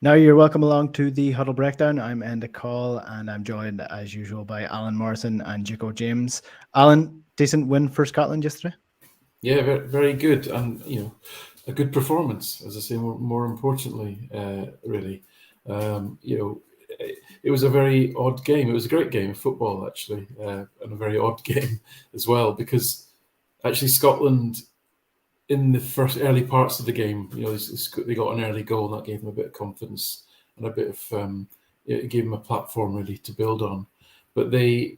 Now you're welcome along to the Huddle Breakdown. I'm Enda Call, and I'm joined as usual by Alan Morrison and Jico James. Alan, decent win for Scotland yesterday? Yeah, very, very good, and a good performance, as I say. More importantly, really, it was a very odd game. It was a great game of football, actually, and a very odd game as well, because actually Scotland, in the first early parts of the game, they got an early goal, and that gave them a bit of confidence and a bit of it gave them a platform really to build on. But the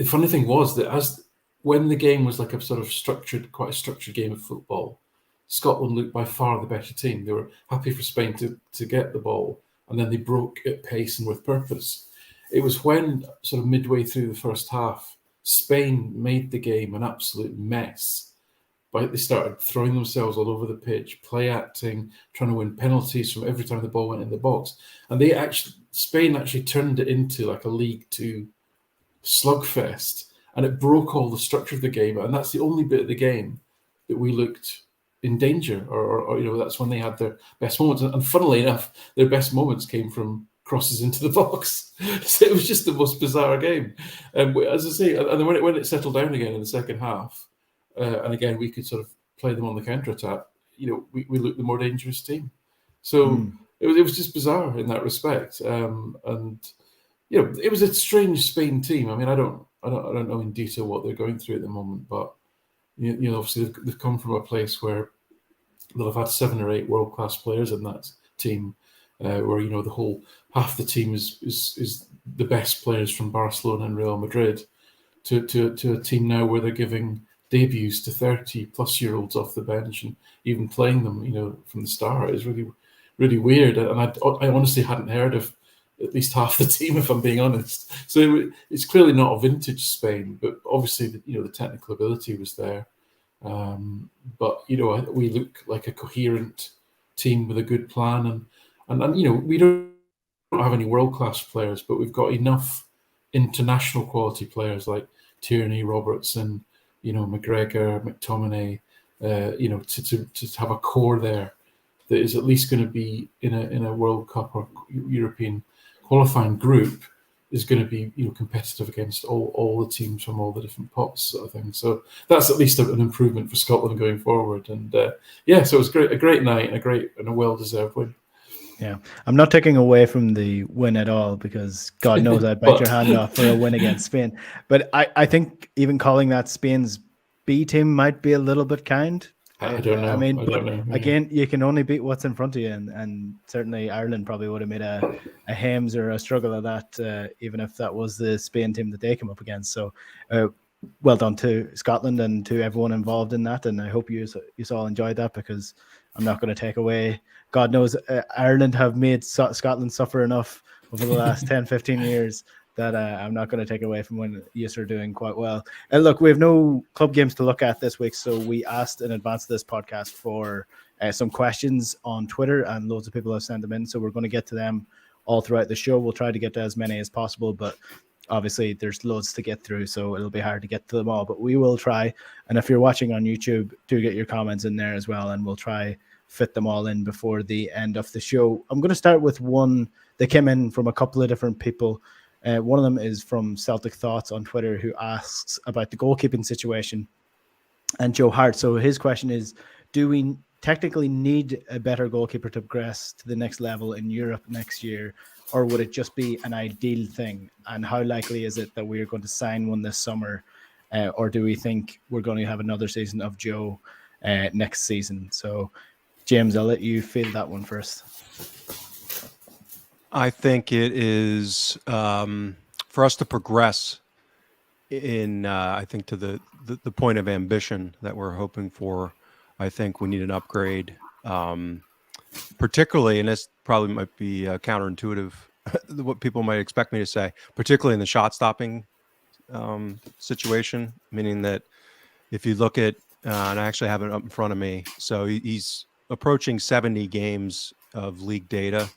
funny thing was that when the game was like a sort of quite a structured game of football, Scotland looked by far the better team. They were happy for Spain to get the ball, and then they broke at pace and with purpose. It was when sort of midway through the first half, Spain made the game an absolute mess. They started throwing themselves all over the pitch, play acting, trying to win penalties from every time the ball went in the box. And Spain actually turned it into like a League Two slugfest, and it broke all the structure of the game. And that's the only bit of the game that we looked in danger, or that's when they had their best moments. And funnily enough, their best moments came from crosses into the box. So it was just the most bizarre game. As I say, and then when it settled down again in the second half, and again, we could sort of play them on the counter-attack. We looked the more dangerous team. So it was just bizarre in that respect. And it was a strange Spain team. I mean, I don't know in detail what they're going through at the moment, but obviously they've come from a place where they'll have had 7 or 8 world-class players in that team, where the whole half the team is the best players from Barcelona and Real Madrid, to a team now where they're giving debuts to 30-plus-year-olds off the bench and even playing them, from the start is really, really weird. And I honestly hadn't heard of at least half the team, if I'm being honest. So it's clearly not a vintage Spain, but obviously, the technical ability was there. But we look like a coherent team with a good plan, and we don't have any world-class players, but we've got enough international quality players like Tierney, Robertson, McGregor, McTominay, to have a core there that is at least going to be in a World Cup or European qualifying group, is going to be competitive against all the teams from all the different pots, sort of thing. So that's at least an improvement for Scotland going forward. And so it was a great night and a well-deserved win. Yeah, I'm not taking away from the win at all, because God knows I'd bite your hand off for a win against Spain. But I think even calling that Spain's B team might be a little bit kind. I don't know. I mean, don't know. Again, you can only beat what's in front of you, and certainly Ireland probably would have made a Hames or a struggle of that, even if that was the Spain team that they came up against. So well done to Scotland and to everyone involved in that, and I hope you all enjoyed that, because I'm not going to take away. God knows Ireland have made Scotland suffer enough over the last 10, 15 years that I'm not going to take away from when you are doing quite well. And look, we have no club games to look at this week, so we asked in advance of this podcast for some questions on Twitter, and loads of people have sent them in, so we're going to get to them all throughout the show. We'll try to get to as many as possible, but obviously there's loads to get through, so it'll be hard to get to them all, but we will try. And if you're watching on YouTube, do get your comments in there as well, and we'll try fit them all in before the end of the show. I'm going to start with one that came in from a couple of different people. One of them is from Celtic Thoughts on Twitter, who asks about the goalkeeping situation and Joe Hart. So his question is, do we technically need a better goalkeeper to progress to the next level in Europe next year, or would it just be an ideal thing? And how likely is it that we are going to sign one this summer, or do we think we're going to have another season of Joe next season? So James, I'll let you field that one first. I think it is for us to progress in, I think, to the point of ambition that we're hoping for. I think we need an upgrade, particularly, and this probably might be counterintuitive, what people might expect me to say, particularly in the shot-stopping situation, meaning that if you look at, and I actually have it up in front of me, so he's approaching 70 games of league data,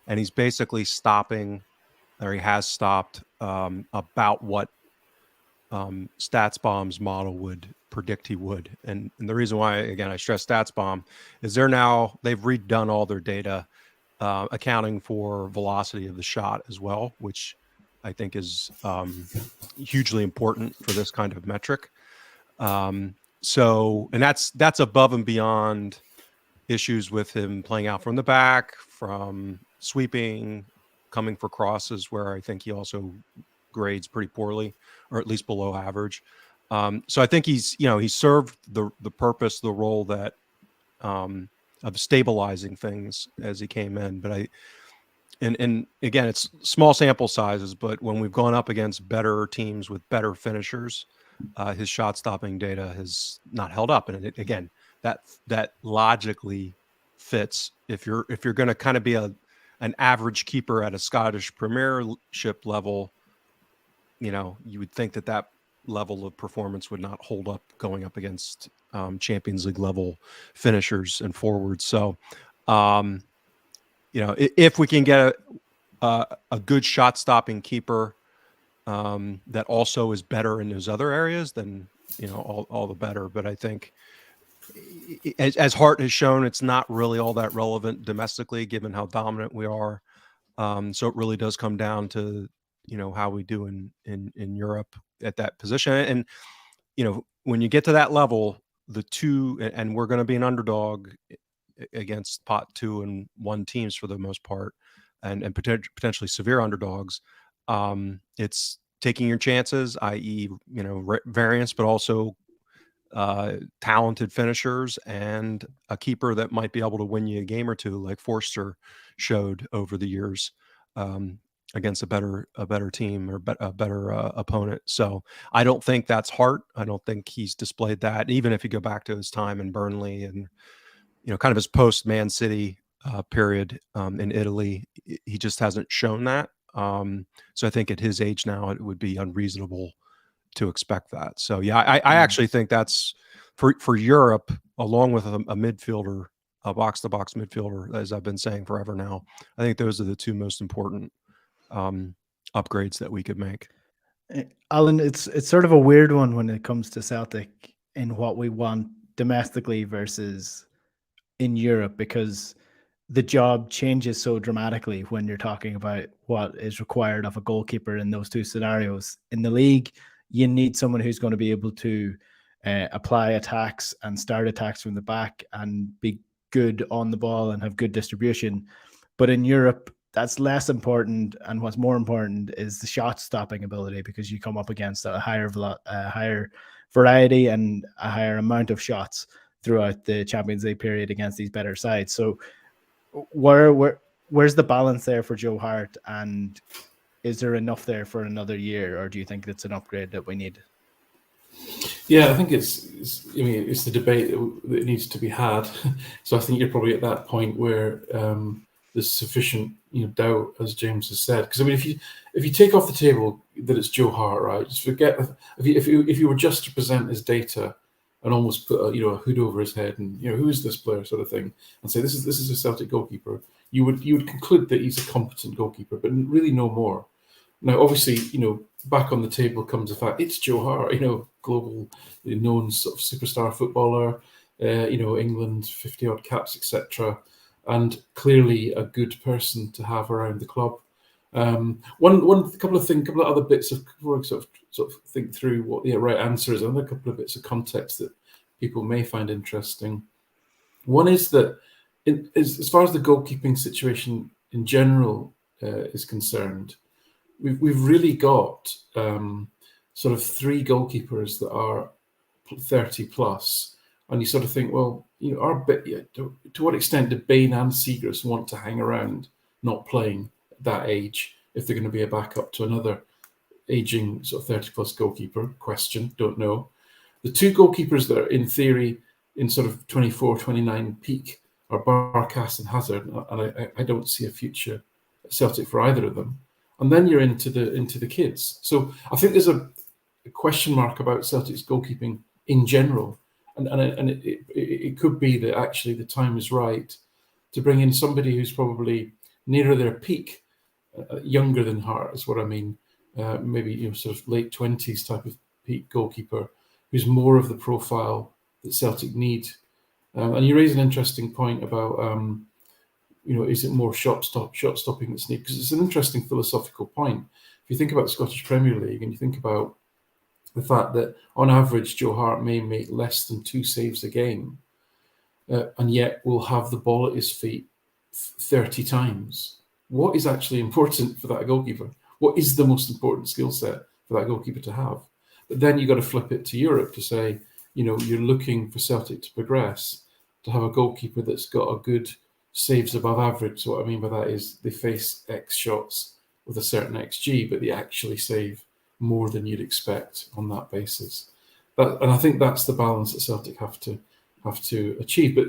and he's basically stopping, or he has stopped, about what StatsBomb's model would predict he would. And the reason why, again, I stress StatsBomb is they've redone all their data, accounting for velocity of the shot as well, which I think is hugely important for this kind of metric. So, and that's above and beyond issues with him playing out from the back, from sweeping, coming for crosses, where I think he also grades pretty poorly, or at least below average. So I think he's served the purpose, the role that of stabilizing things as he came in. But and again, it's small sample sizes, but when we've gone up against better teams with better finishers, his shot stopping data has not held up. And again, that logically fits. If you're going to kind of be an average keeper at a Scottish Premiership level, you would think that level of performance would not hold up going up against Champions League level finishers and forwards. So, if we can get a good shot stopping keeper that also is better in those other areas, then all the better. But I think, as Hart has shown, it's not really all that relevant domestically, given how dominant we are. So it really does come down to how we do in Europe at that position. And when you get to that level, the two, and we're going to be an underdog against pot 2 and 1 teams for the most part, and potentially severe underdogs. It's taking your chances, i.e., variance, but also talented finishers and a keeper that might be able to win you a game or two, like Forster showed over the years against a better team or a better opponent. So I don't think that's Hart. I don't think he's displayed that. Even if you go back to his time in Burnley and kind of his post Man City period in Italy, he just hasn't shown that. So I think at his age now, it would be unreasonable to expect that. So yeah, I actually think that's for Europe, along with a midfielder, a box-to-box midfielder, as I've been saying forever now. I think those are the two most important upgrades that we could make. Alan, it's sort of a weird one when it comes to Celtic in what we want domestically versus in Europe, because the job changes so dramatically when you're talking about what is required of a goalkeeper in those two scenarios. In the league, you need someone who's going to be able to apply attacks and start attacks from the back and be good on the ball and have good distribution. But in Europe, that's less important, and what's more important is the shot stopping ability, because you come up against a higher variety and a higher amount of shots throughout the Champions League period against these better sides. So where's the balance there for Joe Hart, and is there enough there for another year, or do you think it's an upgrade that we need? Yeah, I think it's the debate that needs to be had. So I think you're probably at that point where there's sufficient doubt, as James has said. Because I mean, if you take off the table that it's Joe Hart, right? Just forget if you were just to present his data and almost put a hood over his head and who is this player sort of thing, and say this is a Celtic goalkeeper, you would conclude that he's a competent goalkeeper, but really no more. Now, obviously, back on the table comes the fact it's Joe Hart, global known sort of superstar footballer, England 50-odd caps, etc., and clearly a good person to have around the club. Couple of other bits of before I sort of think through what the right answer is. Another couple of bits of context that people may find interesting. One is that as far as the goalkeeping situation in general is concerned, we've really got sort of 3 goalkeepers that are 30 plus, and you sort of think, well, to what extent do Bain and Seagrass want to hang around not playing at that age if they're going to be a backup to another aging sort of 30 plus goalkeeper? Question, don't know. The 2 goalkeepers that are in theory in sort of 24, 29 peak are Barkas and Hazard, and I don't see a future at Celtic for either of them. And then you're into the kids. So I think there's a question mark about Celtic's goalkeeping in general, and it could be that actually the time is right to bring in somebody who's probably nearer their peak, younger than Hart is what I mean. Maybe sort of late 20s type of peak goalkeeper who's more of the profile that Celtic need. And you raise an interesting point about is it more shot stopping that's needed? Because it's an interesting philosophical point. If you think about the Scottish Premier League and you think about the fact that on average Joe Hart may make less than 2 saves a game, and yet will have the ball at his feet 30 times. What is actually important for that goalkeeper? What is the most important skill set for that goalkeeper to have? But then you've got to flip it to Europe to say, you're looking for Celtic to progress, to have a goalkeeper that's got a good saves above average. So what I mean by that is they face X shots with a certain XG, but they actually save more than you'd expect on that basis. And I think that's the balance that Celtic have to achieve. But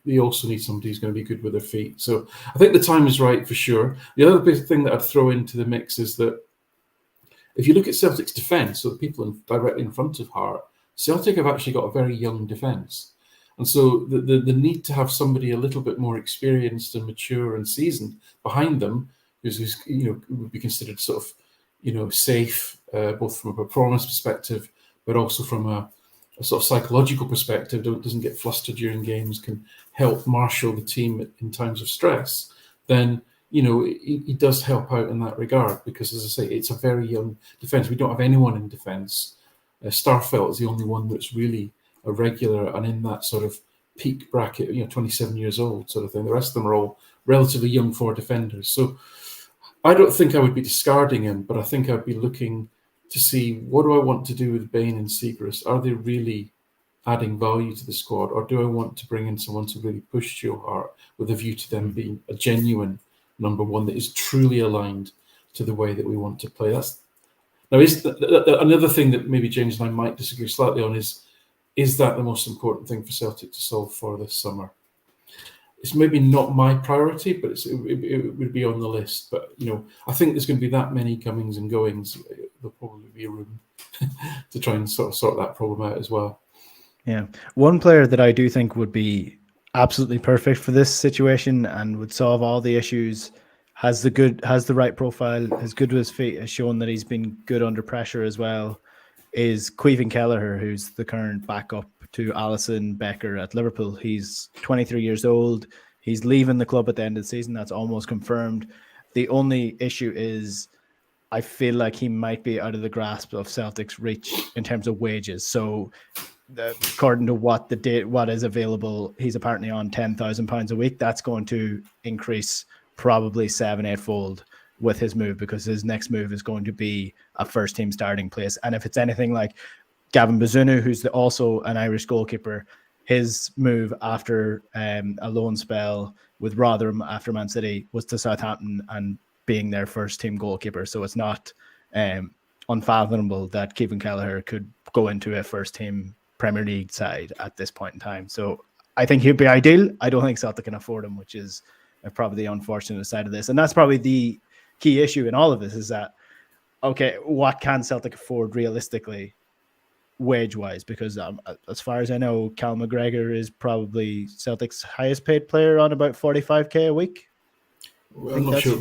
they also need somebody who's going to be good with their feet. So I think the time is right for sure. The other big thing that I'd throw into the mix is that if you look at Celtic's defence, so the people directly in front of Hart, Celtic have actually got a very young defence. And so the need to have somebody a little bit more experienced and mature and seasoned behind them, who's would be considered sort of safe, both from a performance perspective, but also from a sort of psychological perspective, doesn't get flustered during games, can help marshal the team in times of stress, then he does help out in that regard, because, as I say, it's a very young defence. We don't have anyone in defence. Starfelt is the only one that's really a regular and in that sort of peak bracket, 27 years old sort of thing. The rest of them are all relatively young forward defenders. So I don't think I would be discarding him, but I think I'd be looking to see, what do I want to do with Bain and Siegrist? Are they really adding value to the squad, or do I want to bring in someone to really push Joe Hart with a view to them being a genuine number one that is truly aligned to the way that we want to play? Now, is another thing that maybe James and I might disagree slightly on is that the most important thing for Celtic to solve for this summer? It's maybe not my priority, but it would be on the list. But I think there's going to be that many comings and goings. There'll probably be room to try and sort that problem out as well. Yeah, one player that I do think would be absolutely perfect for this situation and would solve all the issues, has the right profile, is good with his feet, has shown that he's been good under pressure as well, is Caoimhín Kelleher, who's the current backup to Alisson Becker at Liverpool. He's 23 years old. He's leaving the club at the end of the season. That's almost confirmed. The only issue is I feel like he might be out of the grasp of Celtic's reach in terms of wages. So according to what is available, he's apparently on £10,000 a week. That's going to increase probably 7-8-fold with his move, because his next move is going to be a first team starting place. And if it's anything like Gavin Bazunu, who's also an Irish goalkeeper, his move after a loan spell with Rotherham after Man City was to Southampton and being their first team goalkeeper. So it's not unfathomable that Caoimhín Kelleher could go into a first team Premier League side at this point in time. So I think he'd be ideal. I don't think Celtic can afford him, which is probably the unfortunate side of this. And that's probably the key issue in all of this, is that, okay, what can Celtic afford realistically wage-wise? Because as far as I know, Cal McGregor is probably Celtic's highest paid player on about 45k a week. Well, I'm not sure it'll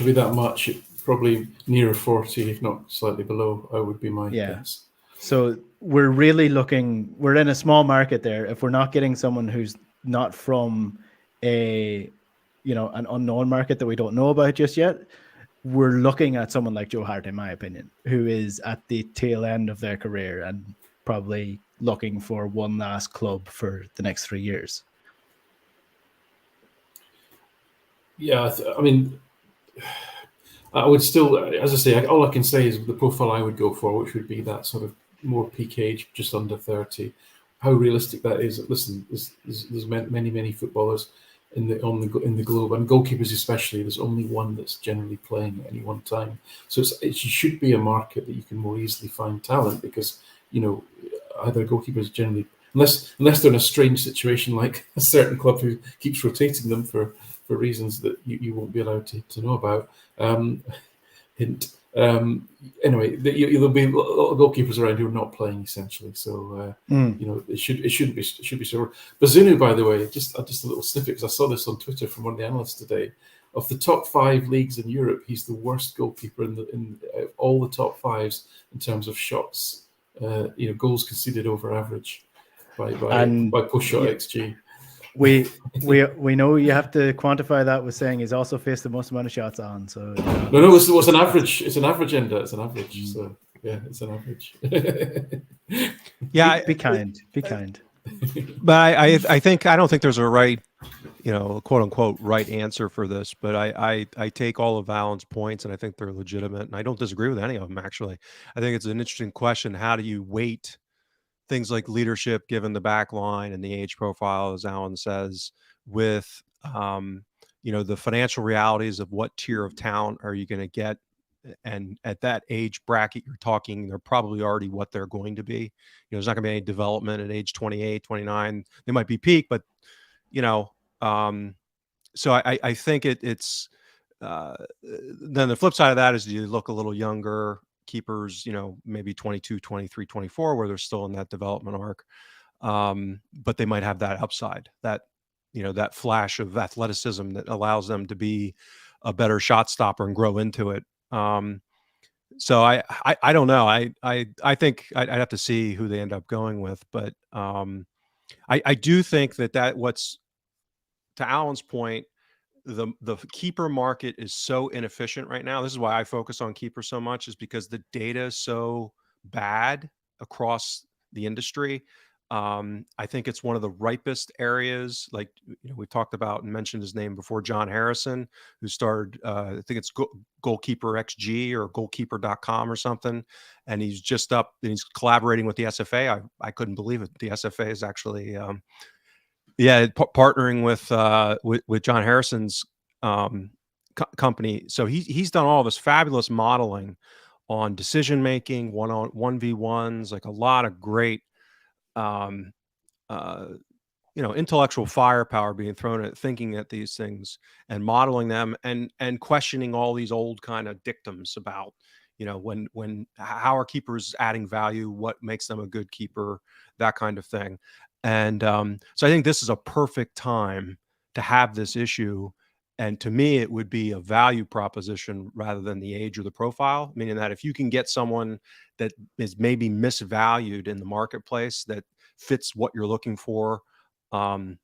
be that much. Probably nearer 40, if not slightly below, I would be my guess. So we're in a small market there. If we're not getting someone who's not from an unknown market that we don't know about just yet, we're looking at someone like Joe Hart, in my opinion, who is at the tail end of their career and probably looking for one last club for the next 3 years. Yeah, I mean, I would still, as I say, all I can say is the profile I would go for, which would be that sort of more peak age, just under 30. How realistic that is? Listen, there's many footballers in the globe, and goalkeepers especially. There's only one that's generally playing at any one time. So it should be a market that you can more easily find talent, because either goalkeepers generally, unless they're in a strange situation like a certain club who keeps rotating them for reasons that you won't be allowed to know about. Hint. Anyway, there'll be a lot of goalkeepers around who are not playing essentially. So it should be so. Bazunu, by the way, just a little snippet, because I saw this on Twitter from one of the analysts today. Of the top 5 leagues in Europe, he's the worst goalkeeper in all the top 5s in terms of shots. Goals conceded over average by push shot XG. We know you have to quantify that with saying he's also faced the most amount of shots on. So no, it's an average. It's an average, Enda. It's an average. So yeah, it's an average. Yeah, be kind. Be kind. But I don't think there's a right, quote unquote right answer for this. But I take all of Alan's points and I think they're legitimate, and I don't disagree with any of them actually. I think it's an interesting question. How do you weight things like leadership, given the back line and the age profile, as Alan says, with the financial realities of what tier of talent are you going to get? And at that age bracket you're talking, they're probably already what they're going to be. There's not going to be any development at age 28, 29. They might be peak, but so I think it's then the flip side of that is you look a little younger keepers, maybe 22, 23, 24, where they're still in that development arc. But they might have that upside, that that flash of athleticism that allows them to be a better shot stopper and grow into it. So I don't know. I think I'd have to see who they end up going with, but I do think that what's, to Alan's point, the keeper market is so inefficient right now. This is why I focus on keeper so much, is because the data is so bad across the industry. I think it's one of the ripest areas. Like, we've talked about and mentioned his name before, John Harrison, who started, I think it's Goalkeeper XG or goalkeeper.com or something. And he's just up and he's collaborating with the SFA. I couldn't believe it. The SFA is actually, partnering with John Harrison's company. So he's done all this fabulous modeling on decision making, 1v1s, like a lot of great intellectual firepower being thrown at thinking at these things and modeling them and questioning all these old kind of dictums about how are keepers adding value, what makes them a good keeper, that kind of thing. And so I think this is a perfect time to have this issue. And to me, it would be a value proposition rather than the age or the profile, meaning that if you can get someone that is maybe misvalued in the marketplace that fits what you're looking for, and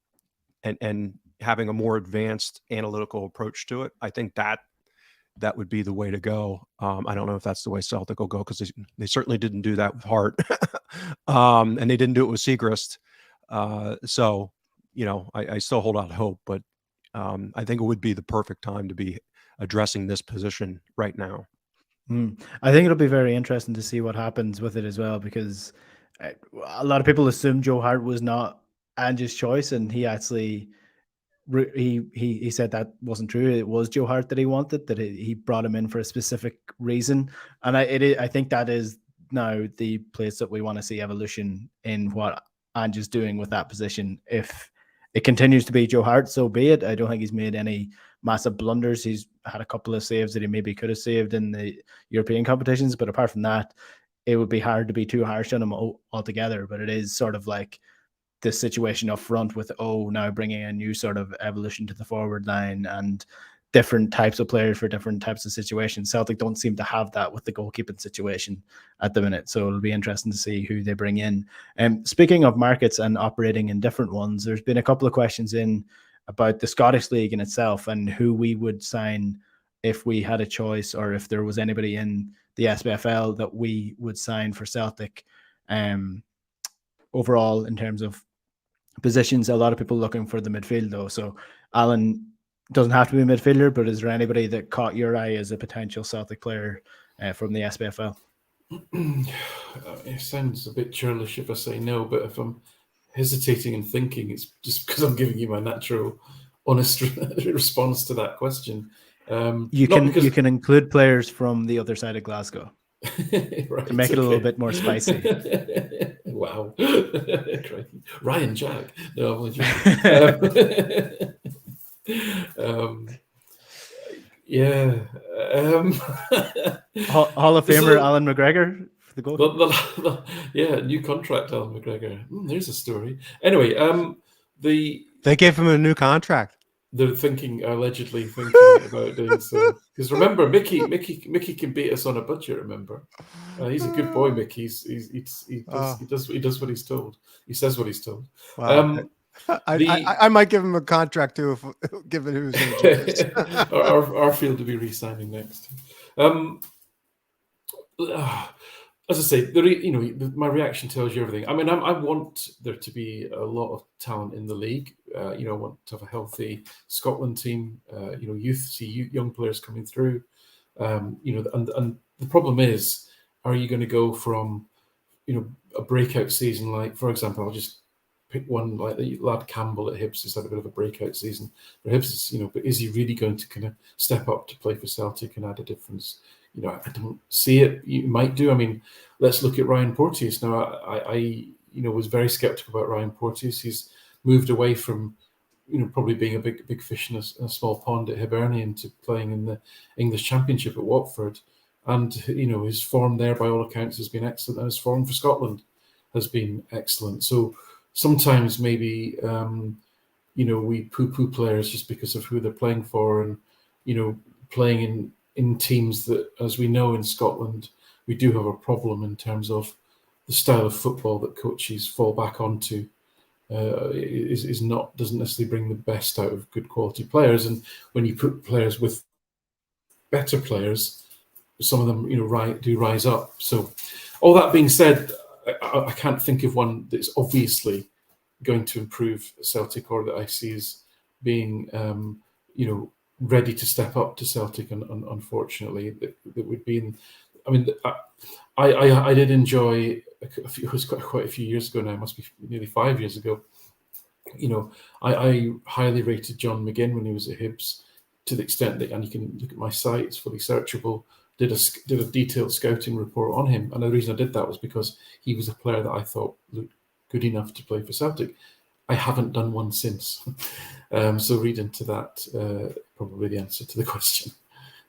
having a more advanced analytical approach to it, I think that would be the way to go. I don't know if that's the way Celtic will go, because they certainly didn't do that with Hart, and they didn't do it with Segrist. So, I still hold out hope, but I think it would be the perfect time to be addressing this position right now. I think it'll be very interesting to see what happens with it as well, because a lot of people assumed Joe Hart was not Ange's choice, and he actually he said that wasn't true. It was Joe Hart that he wanted, that he brought him in for a specific reason, and I think that is now the place that we want to see evolution in what Ange is doing with that position. If it continues to be Joe Hart, so be it. I don't think he's made any massive blunders. He's had a couple of saves that he maybe could have saved in the European competitions, but apart from that, it would be hard to be too harsh on him altogether. But it is sort of like this situation up front with now bringing a new sort of evolution to the forward line and different types of players for different types of situations. Celtic don't seem to have that with the goalkeeping situation at the minute, so it'll be interesting to see who they bring in. Speaking of markets and operating in different ones, there's been a couple of questions in about the Scottish League in itself and who we would sign if we had a choice, or if there was anybody in the SPFL that we would sign for Celtic. Overall, in terms of positions, a lot of people looking for the midfield though. So Alan, doesn't have to be a midfielder, but is there anybody that caught your eye as a potential Celtic player from the SPFL? It sounds a bit churlish if I say no, but if I'm hesitating and thinking, it's just because I'm giving you my natural, honest response to that question. You can include players from the other side of Glasgow right, to make it a little bit more spicy. Wow. Ryan Jack. No, I'm only joking. Hall of Famer Alan McGregor for the goal. New contract, Alan McGregor. There's a story. Anyway, they gave him a new contract. They're allegedly thinking about doing so. Because remember, Mickey can beat us on a budget. Remember, he's a good boy. Mickey. He does what he's told. He says what he's told. Wow. I might give him a contract too, if given who's agent is. our field to be re-signing next. As I say, my reaction tells you everything. I mean, I want there to be a lot of talent in the league. I want to have a healthy Scotland team. Young players coming through. And the problem is, are you going to go from, a breakout season like, for example, I'll just pick one like the lad Campbell at Hibs has had a bit of a breakout season for Hibs. But is he really going to kind of step up to play for Celtic and add a difference? I don't see it. You might do. I mean, let's look at Ryan Porteous. Now, I was very sceptical about Ryan Porteous. He's moved away from, probably being a big fish in a small pond at Hibernian to playing in the English Championship at Watford. And, his form there, by all accounts, has been excellent. And his form for Scotland has been excellent. So sometimes maybe, we poo-poo players just because of who they're playing for and, playing in teams that, as we know in Scotland, we do have a problem in terms of the style of football that coaches fall back onto. Doesn't necessarily bring the best out of good quality players, and when you put players with better players, some of them do rise up. So, all that being said, I can't think of one that's obviously going to improve Celtic or that I see as being ready to step up to Celtic, and unfortunately that would be in. I mean, I did enjoy. It was quite a few years ago now. It must be nearly 5 years ago. I highly rated John McGinn when he was at Hibs, to the extent that, and you can look at my site, it's fully searchable. Did a detailed scouting report on him, and the reason I did that was because he was a player that I thought looked good enough to play for Celtic. I haven't done one since, so read into that probably the answer to the question.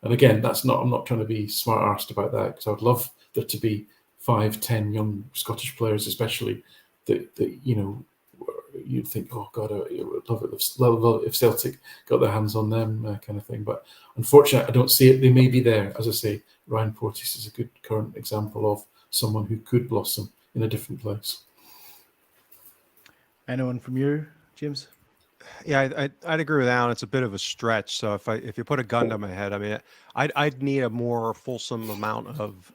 And again, I'm not trying to be smart-arsed about that, because I would love there to be 5-10 young Scottish players, especially that you'd think, oh God, I would love it if Celtic got their hands on them, kind of thing. But unfortunately, I don't see it. They may be there. As I say, Ryan Porteous is a good current example of someone who could blossom in a different place. Anyone from you, James? Yeah, I'd agree with Alan. It's a bit of a stretch. So if you put a gun to my head, I mean, I'd need a more fulsome amount of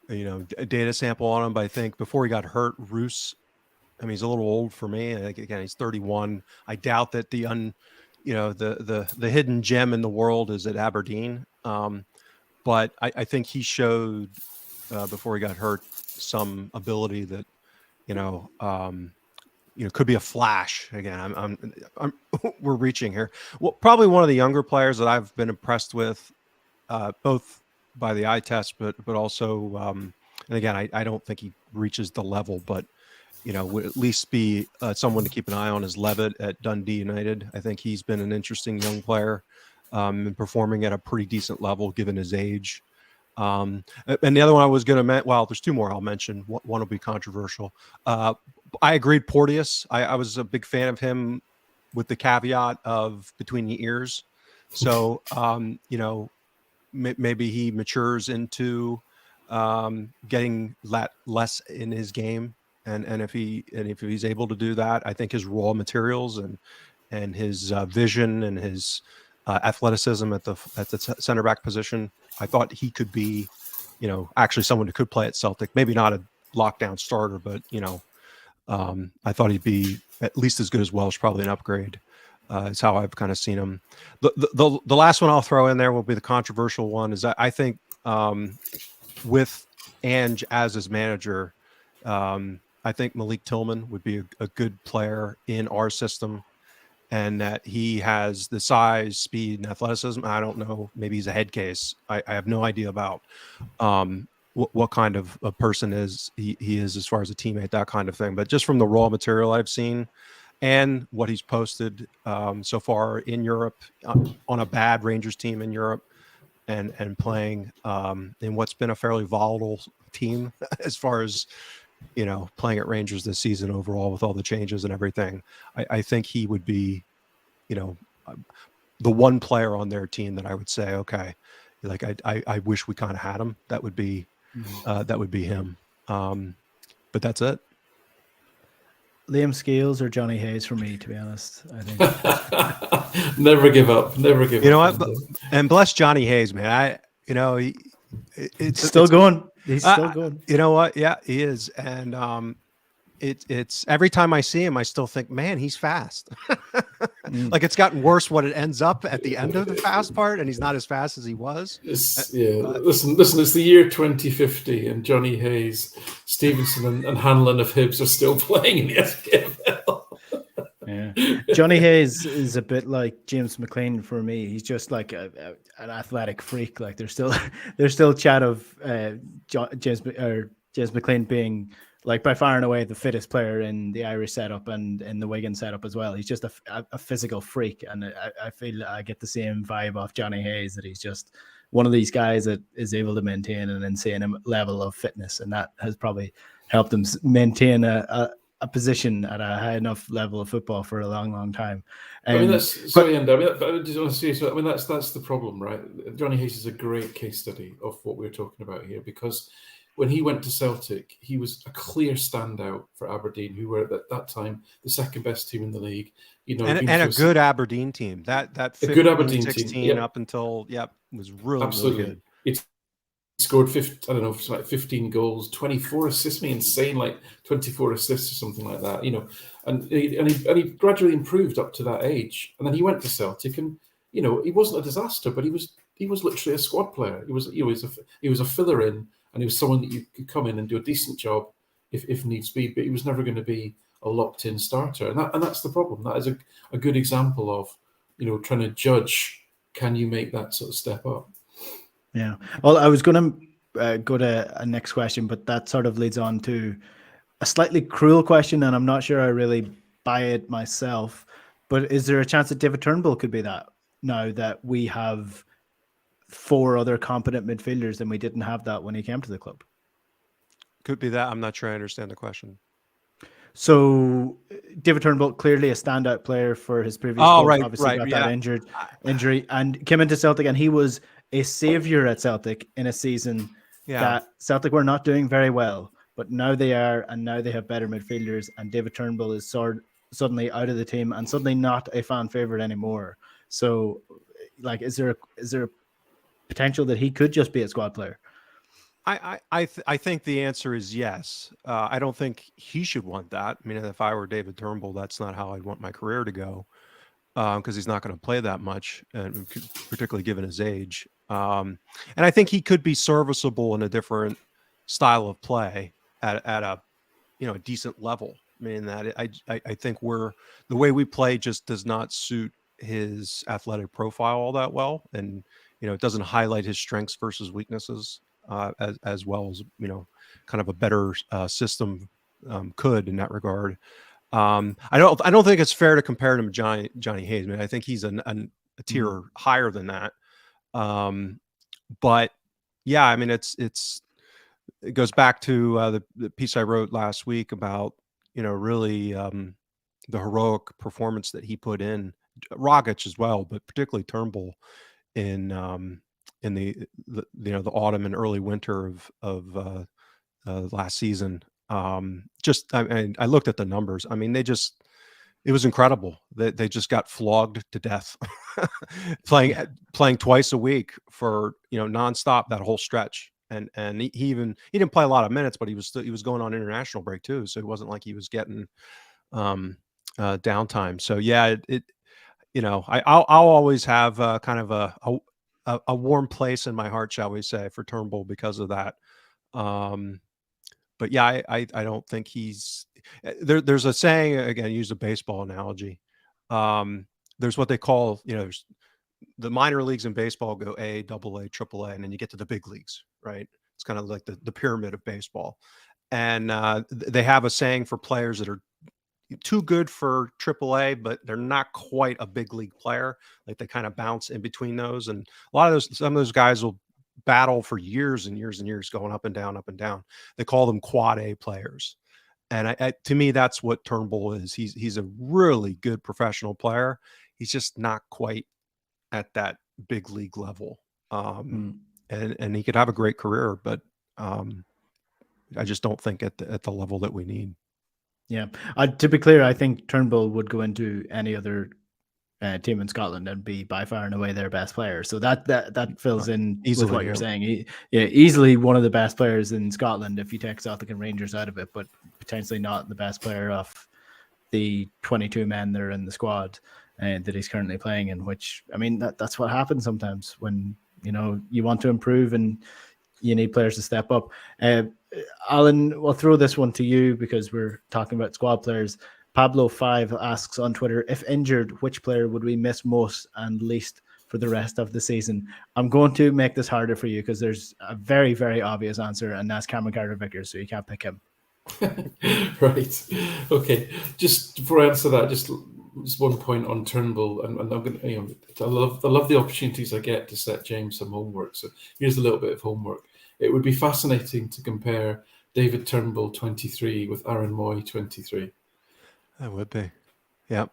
a data sample on him. But I think before he got hurt, Roos, I mean, he's a little old for me. Again, he's 31. I doubt that the hidden gem in the world is at Aberdeen. But I think he showed before he got hurt some ability that could be a flash. Again, we're reaching here. Well, probably one of the younger players that I've been impressed with, both by the eye test, but also, and again, I don't think he reaches the level, but would at least be someone to keep an eye on is Levitt at Dundee United. I think he's been an interesting young player, and performing at a pretty decent level given his age. And the other one I was going to mention, well, there's two more I'll mention. One will be controversial. I agreed, Porteous. I was a big fan of him, with the caveat of between the ears. So, maybe he matures into getting less in his game. And if he's able to do that, I think his raw materials and his vision and his athleticism at the center back position, I thought he could be, actually someone who could play at Celtic. Maybe not a lockdown starter, but I thought he'd be at least as good as Welsh, probably an upgrade. Is how I've kind of seen him. The last one I'll throw in there will be the controversial one. Is I think with Ange as his manager, I think Malik Tillman would be a good player in our system, and that he has the size, speed, and athleticism. I don't know. Maybe he's a head case. I have no idea about what kind of a person he is as far as a teammate, that kind of thing. But just from the raw material I've seen and what he's posted so far in Europe on a bad Rangers team in Europe, and playing in what's been a fairly volatile team as far as playing at Rangers this season overall, with all the changes and everything, I think he would be, the one player on their team that I would say, okay, like I wish we kind of had him. That would be him. But that's it. Liam Scales or Johnny Hayes for me, to be honest. I think Never give up. Never give up. You know what? And bless Johnny Hayes, man. It's still going. He's still going. You know what? Yeah, he is. And it's every time I see him, I still think, man, he's fast. Like it's gotten worse when it ends up at the end of the fast part, and he's not as fast as he was. Listen, it's the year 2050, and Johnny Hayes, Stevenson, and Hanlon of Hibs are still playing in the SPFL. Yeah, Johnny Hayes is a bit like James McLean for me. He's just like an athletic freak. Like there's still chat of James McLean being like by far and away the fittest player in the Irish setup and in the Wigan setup as well. He's just a physical freak, and I feel I get the same vibe off Johnny Hayes, that he's just one of these guys that is able to maintain an insane level of fitness, and that has probably helped him maintain a position at a high enough level of football for a long time. I mean, that's sorry, Enda. I just want to say, so I mean, that's the problem, right? Johnny Hayes is a great case study of what we're talking about here, because when he went to Celtic, he was a clear standout for Aberdeen, who were at that time the second best team in the league. You know, and a good Aberdeen team. That 15, good Aberdeen 16 team, up until was really absolutely really good. It's scored 15 goals, 24 assists. Insane, like 24 assists or something like that. You know, and he gradually improved up to that age, and then he went to Celtic, and you know, he wasn't a disaster, but he was literally a squad player. He was a filler in. And he was someone that you could come in and do a decent job if needs be, but he was never going to be a locked-in starter. And that's the problem. That is a good example of, you know, trying to judge, can you make that sort of step up? Yeah. Well, I was going to go to a next question, but that sort of leads on to a slightly cruel question, and I'm not sure I really buy it myself. But is there a chance that David Turnbull could be that now that we have 4 other competent midfielders and we didn't have that when he came to the club? Could be that. I'm not sure I understand the question. So David Turnbull, clearly a standout player for his previous club, obviously got that injury and came into Celtic, and he was a savior at Celtic in a season that Celtic were not doing very well, but now they are, and now they have better midfielders, and David Turnbull is suddenly out of the team and suddenly not a fan favorite anymore. So like, is there a potential that he could just be a squad player? I think the answer is yes. I don't think he should want that. I mean, if I were David Turnbull, that's not how I'd want my career to go, because he's not going to play that much, and particularly given his age. And I think he could be serviceable in a different style of play at a a decent level. I mean, that I think the way we play just does not suit his athletic profile all that well, and it doesn't highlight his strengths versus weaknesses as well as kind of a better system could in that regard. I don't think it's fair to compare him to Johnny Hayes. I mean, I think he's a tier higher than that. But yeah, I mean, it goes back to the piece I wrote last week about really the heroic performance that he put in, Rogic as well, but particularly Turnbull in the autumn and early winter of last season. I looked at the numbers. I mean, it was incredible. They just got flogged to death, playing twice a week for nonstop that whole stretch. And he didn't play a lot of minutes, but he was going on international break too, so it wasn't like he was getting downtime. So yeah, I'll always have kind of a warm place in my heart, shall we say, for Turnbull because of that. But yeah, I don't think he's there's a saying, again, use a baseball analogy. There's what they call, there's the minor leagues in baseball go A, AA, AAA, and then you get to the big leagues, right? It's kind of like the pyramid of baseball. And they have a saying for players that are too good for AAA, but they're not quite a big league player. Like they kind of bounce in between those. And some of those guys will battle for years and years and years, going up and down, up and down. They call them quad A players. And to me, that's what Turnbull is. He's a really good professional player. He's just not quite at that big league level. And he could have a great career, but I just don't think at the level that we need. Yeah. To be clear, I think Turnbull would go into any other team in Scotland and be by far and away their best player. So that fills in Easily, with what you're yeah. saying. Easily one of the best players in Scotland if you take Celtic and Rangers out of it, but potentially not the best player of the 22 men that are in the squad that he's currently playing in, which, I mean, that's what happens sometimes when, you want to improve and you need players to step up. Alan, we'll throw this one to you because we're talking about squad players. Pablo5 asks on Twitter, if injured, which player would we miss most and least for the rest of the season? I'm going to make this harder for you because there's a very, very obvious answer, and that's Cameron Carter-Vickers, so you can't pick him. Right. Okay. Just before I answer that, just one point on Turnbull, and I'm going to, I love the opportunities I get to set James some homework. So here's a little bit of homework. It would be fascinating to compare David Turnbull 23 with Aaron Moy 23. That would be. Yeah.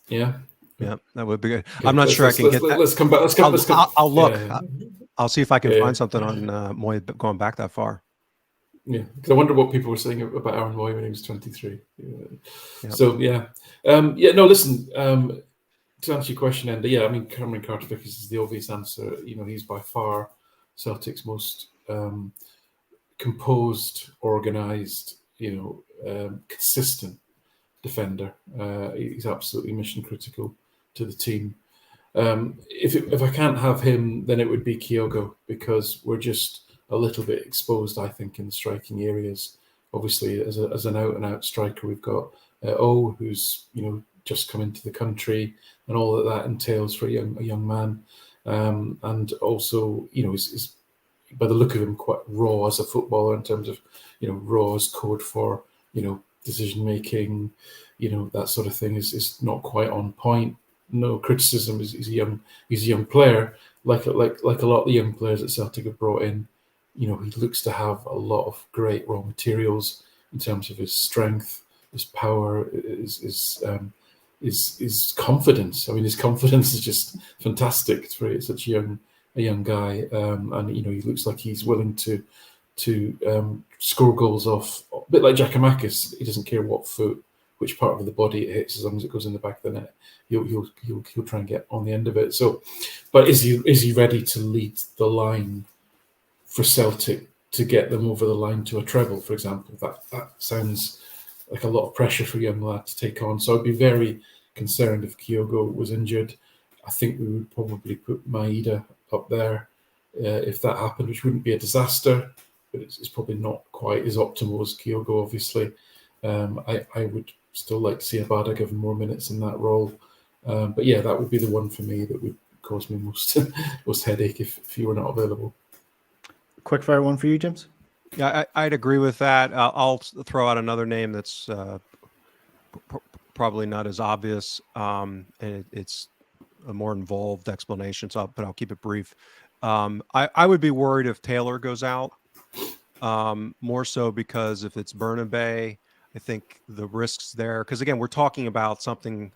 Yeah. Yeah, that would be good. Okay, I'm not sure I can get that. Let's come back. I'll look. Yeah. I'll see if I can find something on Moy going back that far. Yeah, because I wonder what people were saying about Aaron Moy when he was 23. Yep. So no. Listen, to answer your question, Enda, I mean, Cameron Carter-Vickers is the obvious answer. He's by far Celtic's most composed, organised, consistent defender. He's absolutely mission critical to the team. If I can't have him, then it would be Kyogo, because we're just a little bit exposed, I think, in the striking areas. Obviously, as an out-and-out striker, we've got who's just come into the country, and all that entails for a young man, and also is by the look of him quite raw as a footballer in terms of raw as code for decision making, that sort of thing is not quite on point. No criticism. He's a young player, like a lot of the young players that Celtic have brought in. He looks to have a lot of great raw materials in terms of his strength, his power, his confidence. I mean, his confidence is just fantastic for such a young guy, and he looks like he's willing to score goals off, a bit like Giakoumakis. He doesn't care what foot, which part of the body it hits, as long as it goes in the back of the net. He'll try and get on the end of it. So, but is he ready to lead the line for Celtic to get them over the line to a treble, for example? That sounds like a lot of pressure for a young lad to take on. So I'd be very concerned if Kyogo was injured. I think we would probably put Maeda up there if that happened, which wouldn't be a disaster, but it's probably not quite as optimal as Kyogo, obviously. I would still like to see Abada given more minutes in that role. But that would be the one for me that would cause me most headache if you were not available. Quick fire one for you, James. Yeah, I'd agree with that. I'll throw out another name that's probably not as obvious, and it's a more involved explanation. But I'll keep it brief. I would be worried if Taylor goes out, more so because if it's Bernabé, I think the risks there. Because again, we're talking about something.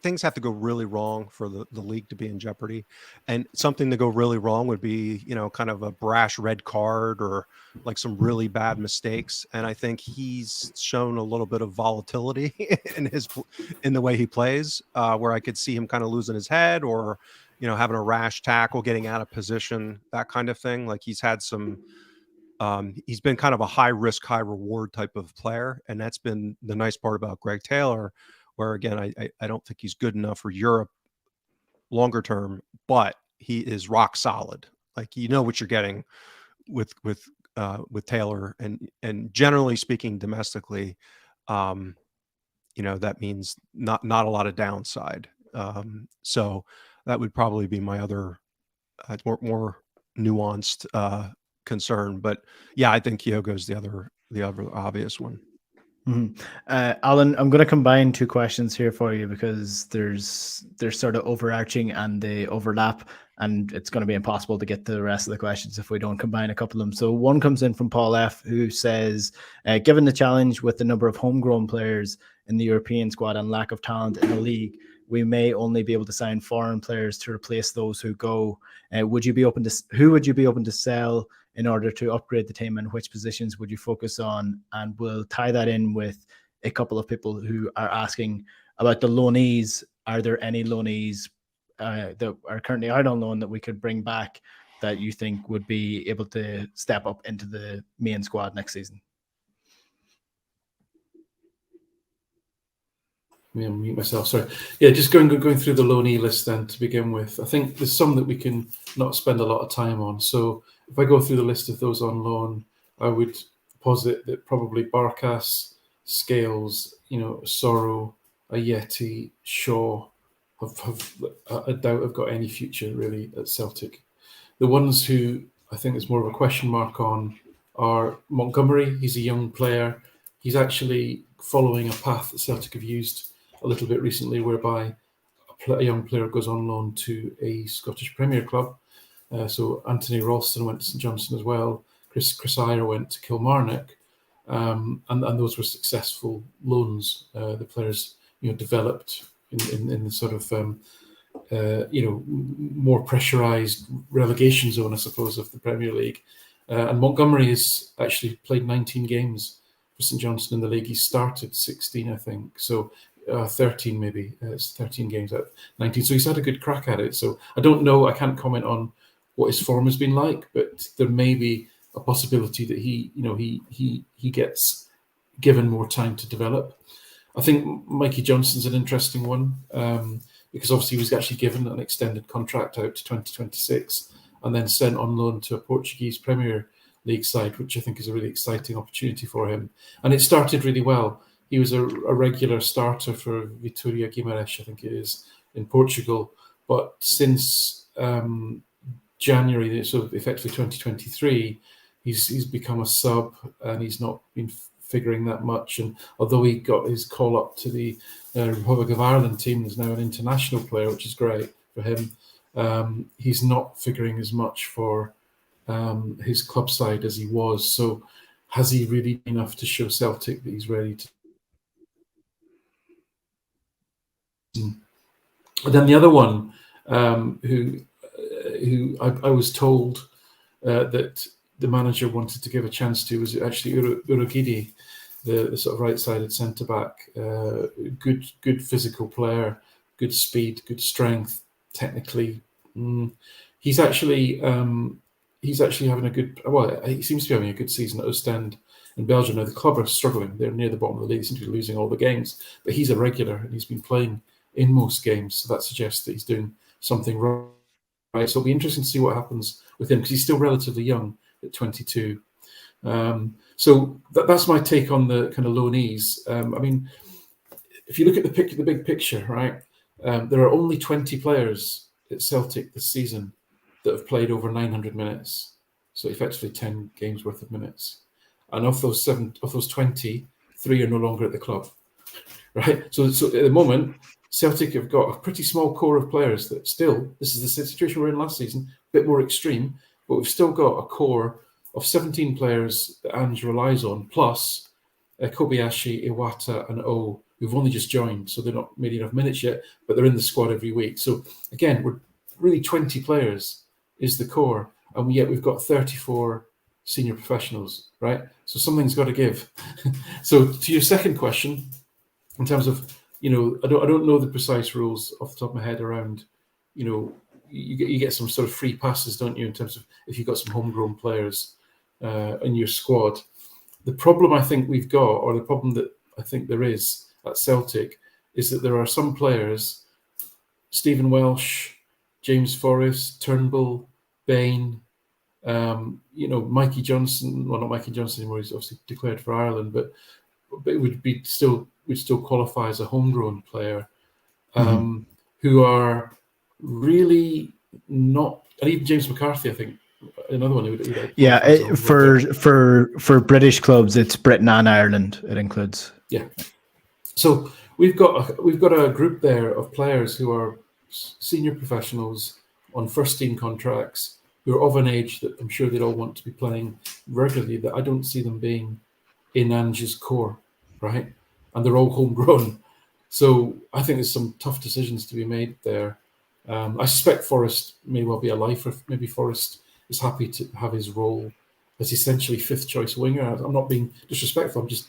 Things have to go really wrong for the league to be in jeopardy, and something to go really wrong would be kind of a brash red card or like some really bad mistakes. And I think he's shown a little bit of volatility in the way he plays, where I could see him kind of losing his head or having a rash tackle, getting out of position, that kind of thing. Like he's had some. He's been kind of a high risk, high reward type of player, and that's been the nice part about Greg Taylor. Where again, I don't think he's good enough for Europe longer term, but he is rock solid. Like what you're getting with Taylor, and generally speaking, domestically, that means not a lot of downside. So that would probably be my other more nuanced concern. But I think Kyogo's the other obvious one. Mm-hmm. Alan, I'm going to combine two questions here for you because there's sort of overarching and they overlap, and it's going to be impossible to get to the rest of the questions if we don't combine a couple of them. So one comes in from Paul F, who says, given the challenge with the number of homegrown players in the European squad and lack of talent in the league, we may only be able to sign foreign players to replace those who go. Who would you be open to sell in order to upgrade the team, and which positions would you focus on? And we'll tie that in with a couple of people who are asking about the loanees. Are there any loanees that are currently out on loan that we could bring back that you think would be able to step up into the main squad next season? I'll mute myself, sorry. Yeah, just going through the loanee list then to begin with. I think there's some that we can not spend a lot of time on. So if I go through the list of those on loan, I would posit that probably Barkas, Scales, Sorrow, Ayeti, Shaw I doubt have got any future really at Celtic. The ones who I think there's more of a question mark on are Montgomery. He's a young player. He's actually following a path that Celtic have used a little bit recently, whereby a young player goes on loan to a Scottish Premier club. So Anthony Ralston went to St Johnstone as well. Chris Ira went to Kilmarnock, and those were successful loans. The players developed in the sort of more pressurised relegation zone, I suppose, of the Premier League. And Montgomery has actually played 19 games for St Johnstone in the league. He started 16, I think. So 13 maybe. It's 13 games out of 19. So he's had a good crack at it. So I don't know. I can't comment on what his form has been like, but there may be a possibility that he gets given more time to develop. I think Mikey Johnston's an interesting one because obviously he was actually given an extended contract out to 2026 and then sent on loan to a Portuguese Premier League side, which I think is a really exciting opportunity for him. And it started really well. He was a regular starter for Vitória Guimarães, I think it is, in Portugal. But since January, so effectively 2023, he's become a sub and he's not been figuring that much. And although he got his call up to the Republic of Ireland team, he's now an international player, which is great for him. He's not figuring as much for his club side as he was. So has he really been enough to show Celtic that he's ready to? And then the other one who I was told that the manager wanted to give a chance to was actually Urhoghide, the sort of right-sided centre-back. Good physical player, good speed, good strength, technically. He's actually having a good. Well, he seems to be having a good season at Ostend in Belgium. Now the club are struggling; they're near the bottom of the league. They seem to be losing all the games, but he's a regular and he's been playing in most games. So that suggests that he's doing something right. So it'll be interesting to see what happens with him because he's still relatively young at 22. So that's my take on the kind of loanees. I mean, if you look at the big picture, right? There are only 20 players at Celtic this season that have played over 900 minutes, so effectively 10 games worth of minutes. And of those 20, 3 are no longer at the club, right? So at the moment, Celtic have got a pretty small core of players that still, this is the situation we were in last season, a bit more extreme, but we've still got a core of 17 players that Ange relies on, plus Kobayashi, Iwata and O, who've only just joined, so they're not made enough minutes yet, but they're in the squad every week. So again, we're really 20 players is the core, and yet we've got 34 senior professionals, right? So something's got to give. So to your second question, in terms of, I don't know the precise rules off the top of my head around, you get some sort of free passes, don't you, in terms of if you've got some homegrown players in your squad. The problem I think we've got, or the problem that I think there is at Celtic, is that there are some players, Stephen Welsh, James Forrest, Turnbull, Bain, Mikey Johnson. Well, not Mikey Johnson anymore. He's obviously declared for Ireland, but it would still qualify as a homegrown player, who are really not. And even James McCarthy, I think, another one who would yeah. For British clubs, it's Britain and Ireland. It includes. Yeah. So we've got a group there of players who are senior professionals on first team contracts who are of an age that I'm sure they'd all want to be playing regularly, that I don't see them being in Ange's core, right? And they're all homegrown. So I think there's some tough decisions to be made there. I suspect Forrest may well be a lifer. Maybe Forrest is happy to have his role as essentially fifth choice winger. I'm not being disrespectful. I'm just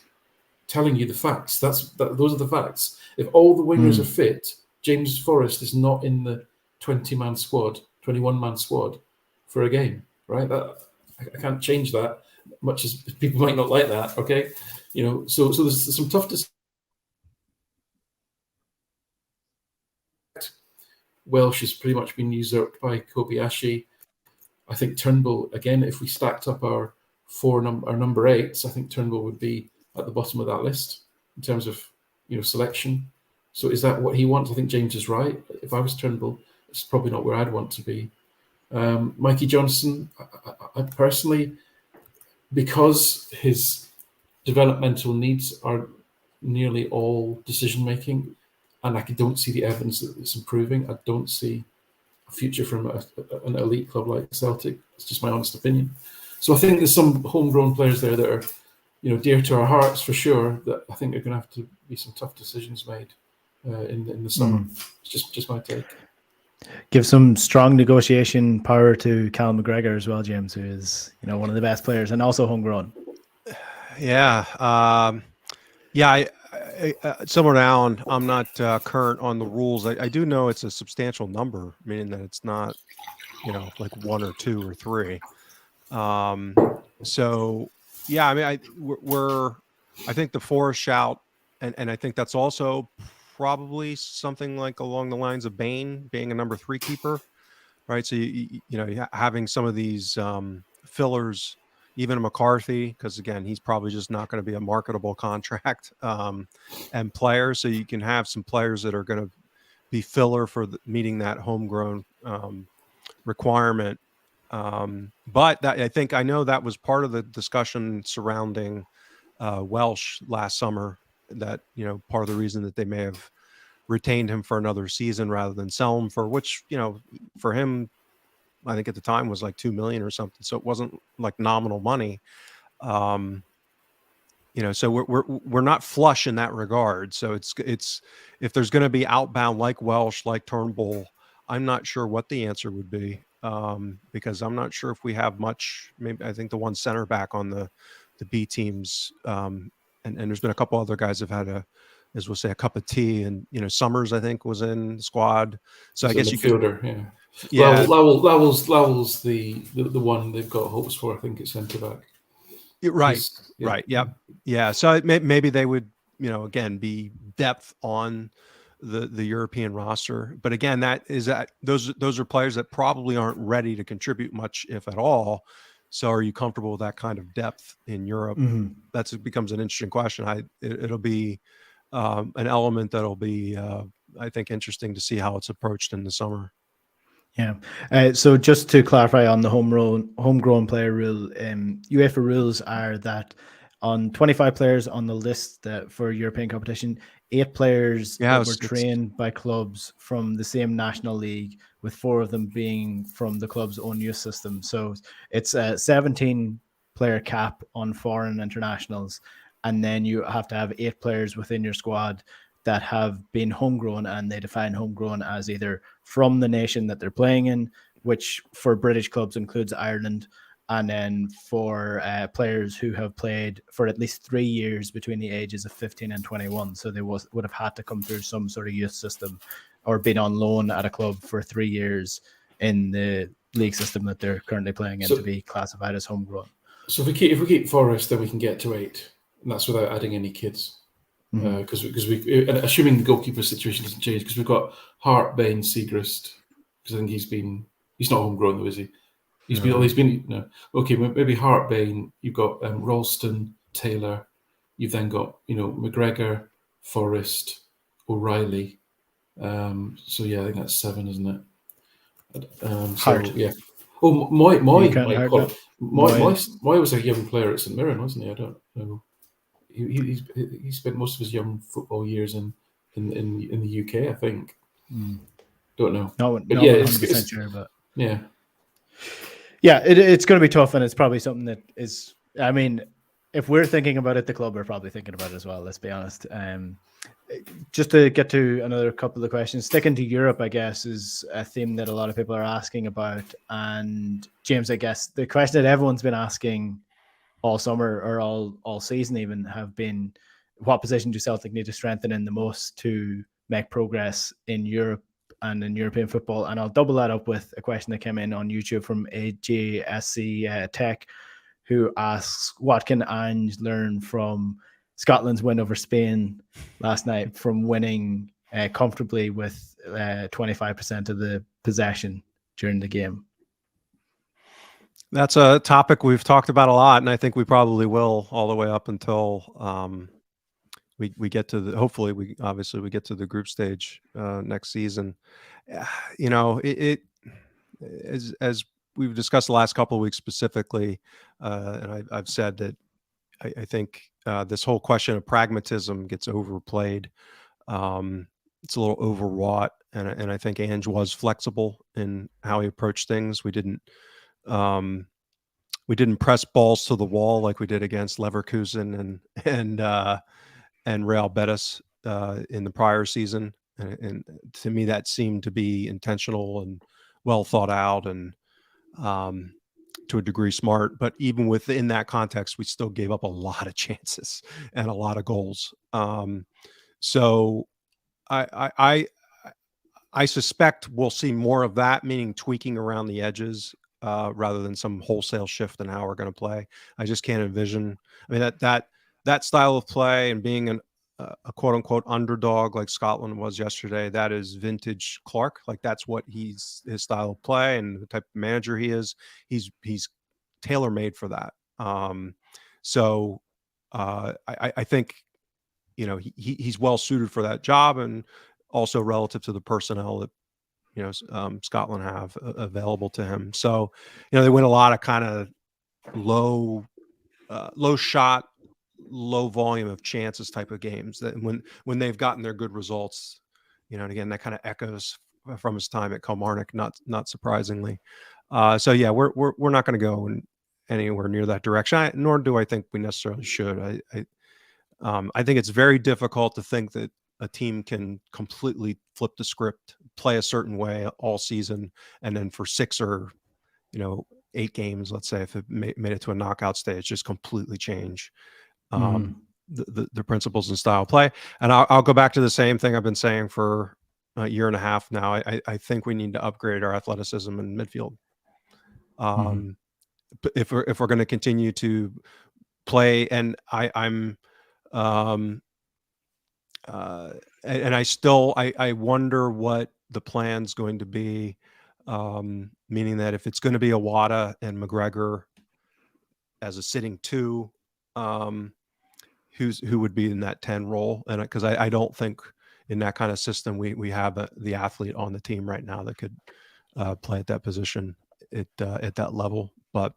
telling you the facts. Those are the facts. If all the wingers are fit, James Forrest is not in the 20-man squad, 21-man squad for a game, right? I can't change that, much as people might not like that. Okay, so there's some tough decisions. Welsh has pretty much been usurped by Kobayashi. I think Turnbull, again, if we stacked up our number 8s, I think Turnbull would be at the bottom of that list in terms of selection. So is that what he wants? I think James is right. If I was Turnbull, it's probably not where I'd want to be. Mikey Johnson, I personally, because his developmental needs are nearly all decision making, and I don't see the evidence that it's improving. I don't see a future from an elite club like Celtic. It's just my honest opinion. So I think there's some homegrown players there that are, dear to our hearts for sure. That I think are going to have to be some tough decisions made in the summer. It's just my take. Give some strong negotiation power to Cal McGregor as well, James, who is one of the best players and also homegrown. Yeah, I similar to Alan, I'm not current on the rules. I do know it's a substantial number, meaning that it's not, like 1 or 2 or 3. So yeah, I mean, I think the Forest shout, and I think that's also probably something like along the lines of Bain being a number 3 keeper, right? So having some of these fillers. Even McCarthy, because again, he's probably just not going to be a marketable contract and player. So you can have some players that are going to be filler for meeting that homegrown requirement. But I know that was part of the discussion surrounding Welsh last summer. That part of the reason that they may have retained him for another season rather than sell him for, which for him, I think at the time was like $2 million or something. So it wasn't like nominal money. So we're not flush in that regard. So it's if there's going to be outbound like Welsh, like Turnbull, I'm not sure what the answer would be because I'm not sure if we have much. Maybe I think the one center back on the B teams, and there's been a couple other guys have had as we'll say, a cup of tea, and Summers I think was in the squad. So I guess you could. Yeah, Lowell's the one they've got hopes for. I think it's centre back. Right. Yeah. So maybe they would, again, be depth on the European roster. But again, those are players that probably aren't ready to contribute much, if at all. So are you comfortable with that kind of depth in Europe? That becomes an interesting question. It'll be an element that'll be, I think, interesting to see how it's approached in the summer. Yeah. So just to clarify on the homegrown player rule, UEFA rules are that on 25 players on the list for European competition, 8 players were trained by clubs from the same national league, with 4 of them being from the club's own youth system. So it's a 17-player cap on foreign internationals, and then you have to have 8 players within your squad that have been homegrown, and they define homegrown as either from the nation that they're playing in, which for British clubs includes Ireland, and then for players who have played for at least 3 years between the ages of 15 and 21. So they would have had to come through some sort of youth system or been on loan at a club for 3 years in the league system that they're currently playing in to be classified as homegrown. So if we keep Forest, then we can get to 8, and that's without adding any kids. Because we assuming the goalkeeper situation doesn't change, because we've got Hart, Bain, Siegrist, because I think he's not homegrown though, is he? He's been no. Okay, maybe Hart, Bain. You've got Ralston, Taylor. You've then got McGregor, Forrest, O'Reilly. So yeah, I think that's 7, isn't it? Hart. Yeah. Oh, Moy was a young player at St Mirren, wasn't he? I don't know. He spent most of his young football years in the UK, I think. Don't know. Not 100% sure, but yeah, it's going to be tough, and it's probably something that is. I mean, if we're thinking about it, the club are probably thinking about it as well. Let's be honest. Just to get to another couple of questions, sticking to Europe, I guess, is a theme that a lot of people are asking about. And James, I guess the question that everyone's been asking all summer or all season even have been what position do Celtic need to strengthen in the most to make progress in Europe and in European football? And I'll double that up with a question that came in on YouTube from AJSC Tech, who asks, what can Ange learn from Scotland's win over Spain last night, from winning comfortably with 25% of the possession during the game? That's a topic we've talked about a lot, and I think we probably will all the way up until we get to the, hopefully we get to the group stage next season. You know, as we've discussed the last couple of weeks specifically, and I've said that I think this whole question of pragmatism gets overplayed. It's a little overwrought, and I think Ange was flexible in how he approached things. We didn't press balls to the wall like we did against Leverkusen and Real Betis in the prior season. And to me, that seemed to be intentional and well thought out, and to a degree smart. But even within that context, we still gave up a lot of chances and a lot of goals. So I suspect we'll see more of that, meaning tweaking around the edges rather than some wholesale shift in how we're going to play. I just can't envision. I mean, that style of play and being a quote unquote underdog like Scotland was yesterday, that is vintage Clark. Like, that's what his style of play and the type of manager he is. He's tailor made for that. So I think, you know, he's well suited for that job, and also relative to the personnel that, you know, Scotland have available to him. So, you know, they win a lot of kind of low shot, low volume of chances type of games that when they've gotten their good results, you know, and again, that kind of echoes from his time at Kilmarnock, not surprisingly. So yeah, we're not going to go anywhere near that direction, nor do I think we necessarily should. I think it's very difficult to think that a team can completely flip the script, play a certain way all season, and then for 6 or, you know, 8 games, let's say, if it made it to a knockout stage, just completely change the principles and style of play. And I'll go back to the same thing I've been saying for a year and a half now. I think we need to upgrade our athleticism in midfield. If we're going to continue to play, and I'm and I wonder what the plan's going to be, meaning that if it's going to be Awada and McGregor as a sitting 2, who would be in that 10 role, and because I don't think in that kind of system we have the athlete on the team right now that could play at that position at that level. But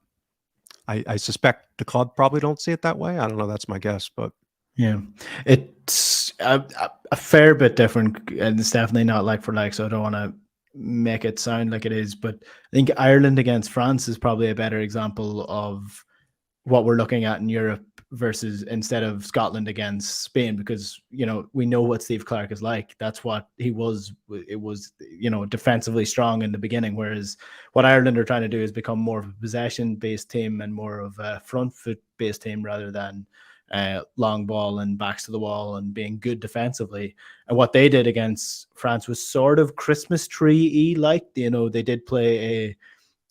I suspect the club probably don't see it that way. I don't know. That's my guess, but yeah, it's a fair bit different, and it's definitely not like for like. So I don't want to make it sound like it is, but I think Ireland against France is probably a better example of what we're looking at in Europe versus instead of Scotland against Spain, because, you know, we know what Steve Clark is like. That's what he was. It was, you know, defensively strong in the beginning, whereas what Ireland are trying to do is become more of a possession-based team and more of a front foot-based team rather than long ball and backs to the wall and being good defensively. And what they did against France was sort of Christmas tree-y, like, you know, they did play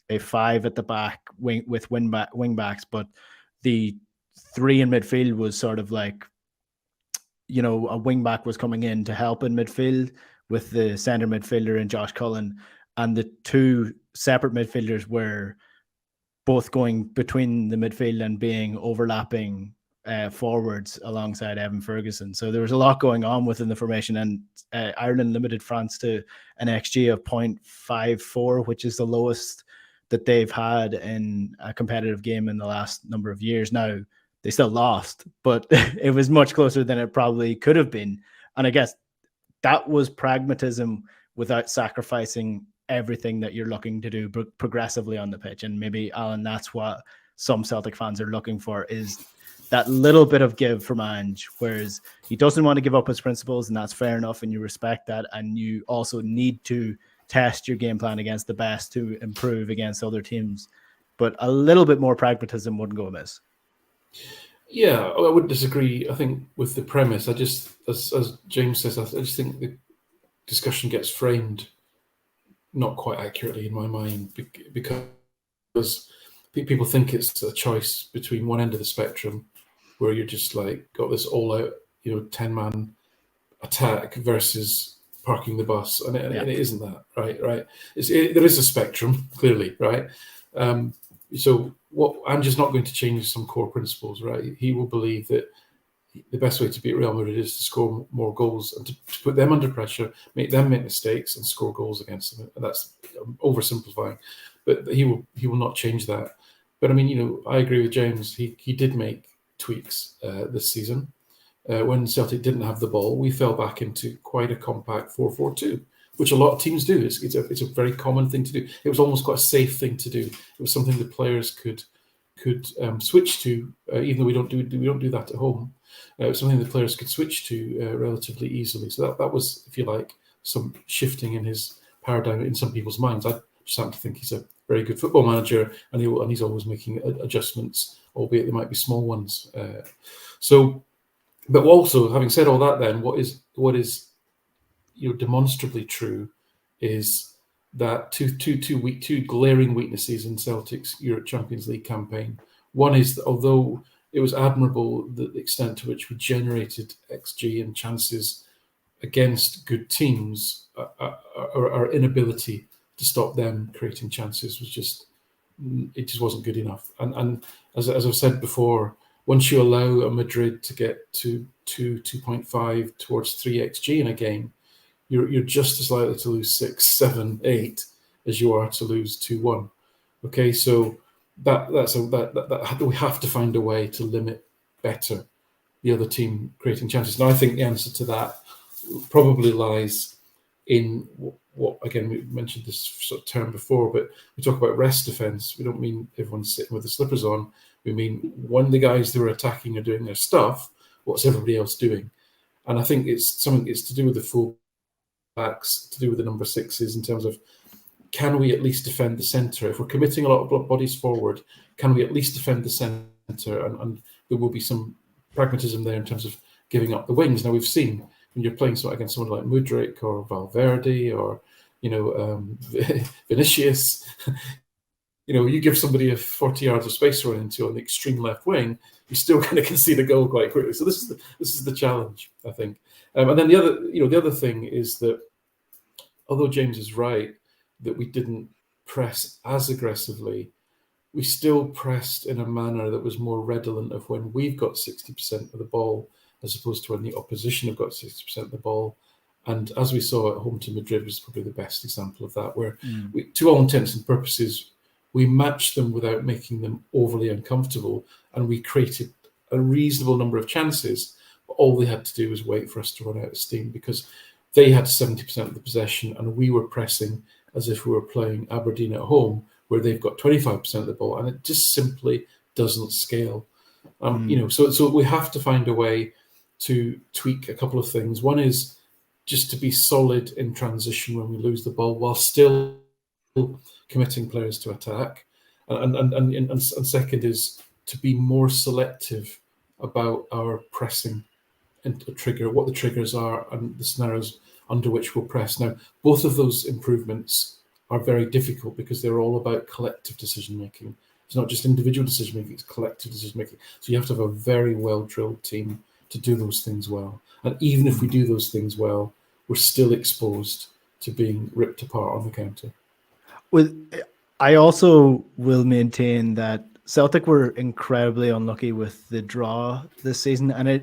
a 5 at the back with wing backs, but the 3 in midfield was sort of like, you know, a wing back was coming in to help in midfield with the center midfielder and Josh Cullen, and the 2 separate midfielders were both going between the midfield and being overlapping forwards alongside Evan Ferguson. So there was a lot going on within the formation, and Ireland limited France to an XG of 0.54, which is the lowest that they've had in a competitive game in the last number of years. Now, they still lost, but it was much closer than it probably could have been. And I guess that was pragmatism without sacrificing everything that you're looking to do progressively on the pitch. And maybe, Alan, that's what some Celtic fans are looking for, is that little bit of give from Ange, whereas he doesn't want to give up his principles, and that's fair enough, and you respect that. And you also need to test your game plan against the best to improve against other teams. But a little bit more pragmatism wouldn't go amiss. Yeah, I wouldn't disagree. I think with the premise, I just, as James says, I just think the discussion gets framed not quite accurately in my mind, because people think it's a choice between one end of the spectrum, where you're just like got this all-out, 10-man attack versus parking the bus, and it isn't that, right? Right. There is a spectrum, clearly, right? So what Ange's not going to change some core principles, right? He will believe that the best way to beat Real Madrid is to score more goals and to put them under pressure, make them make mistakes, and score goals against them. And that's oversimplifying, but he will not change that. But I mean, I agree with James. He did make tweaks this season. When Celtic didn't have the ball, we fell back into quite a compact 4-4-2, which a lot of teams do. It's a very common thing to do. It was almost quite a safe thing to do. It was something the players could switch to, even though we don't do that at home. It was something the players could switch to relatively easily. So that was, if you like, some shifting in his paradigm in some people's minds. I just happen to think he's a very good football manager, and he's always making adjustments, albeit they might be small ones. But also, having said all that, then what is demonstrably true is that two glaring weaknesses in Celtic's Europe Champions League campaign. One is that although it was admirable the extent to which we generated XG and chances against good teams, our inability to stop them creating chances was just wasn't good enough. And as I've said before, once you allow a Madrid to get to 2.5 towards 3 XG in a game, you're just as likely to lose 6, 7, 8 as you are to lose 2-1. Okay, so that we have to find a way to limit better the other team creating chances. Now, I think the answer to that probably lies in what again, we mentioned this sort of term before, but we talk about rest defense. We don't mean everyone's sitting with the slippers on. We mean when the guys who are attacking are doing their stuff, what's everybody else doing? And I think it's to do with the full backs, to do with the number 6s, in terms of, can we at least defend the centre? If we're committing a lot of bodies forward, can we at least defend the centre? And there will be some pragmatism there in terms of giving up the wings. Now, we've seen when you're playing against someone like Mudryk or Valverde or Vinicius, you give somebody a 40 yards of space to run into on the extreme left wing, you're still going to concede a goal quite quickly. So this is the challenge, I think. And then the other thing is that, although James is right that we didn't press as aggressively, we still pressed in a manner that was more redolent of when we've got 60% of the ball, as opposed to when the opposition have got 60% of the ball. And as we saw at home to Madrid was probably the best example of that, where we, to all intents and purposes, we matched them without making them overly uncomfortable, and we created a reasonable number of chances. But all they had to do was wait for us to run out of steam, because they had 70% of the possession and we were pressing as if we were playing Aberdeen at home, where they've got 25% of the ball, and it just simply doesn't scale. So we have to find a way to tweak a couple of things. One is just to be solid in transition when we lose the ball, while still committing players to attack, and second is to be more selective about our pressing and what the triggers are and the scenarios under which we'll press. Now, both of those improvements are very difficult because they're all about collective decision making. It's not just individual decision making; it's collective decision making. So you have to have a very well drilled team to do those things well. And even if we do those things well, we're still exposed to being ripped apart on the counter. Well, I also will maintain that Celtic were incredibly unlucky with the draw this season, and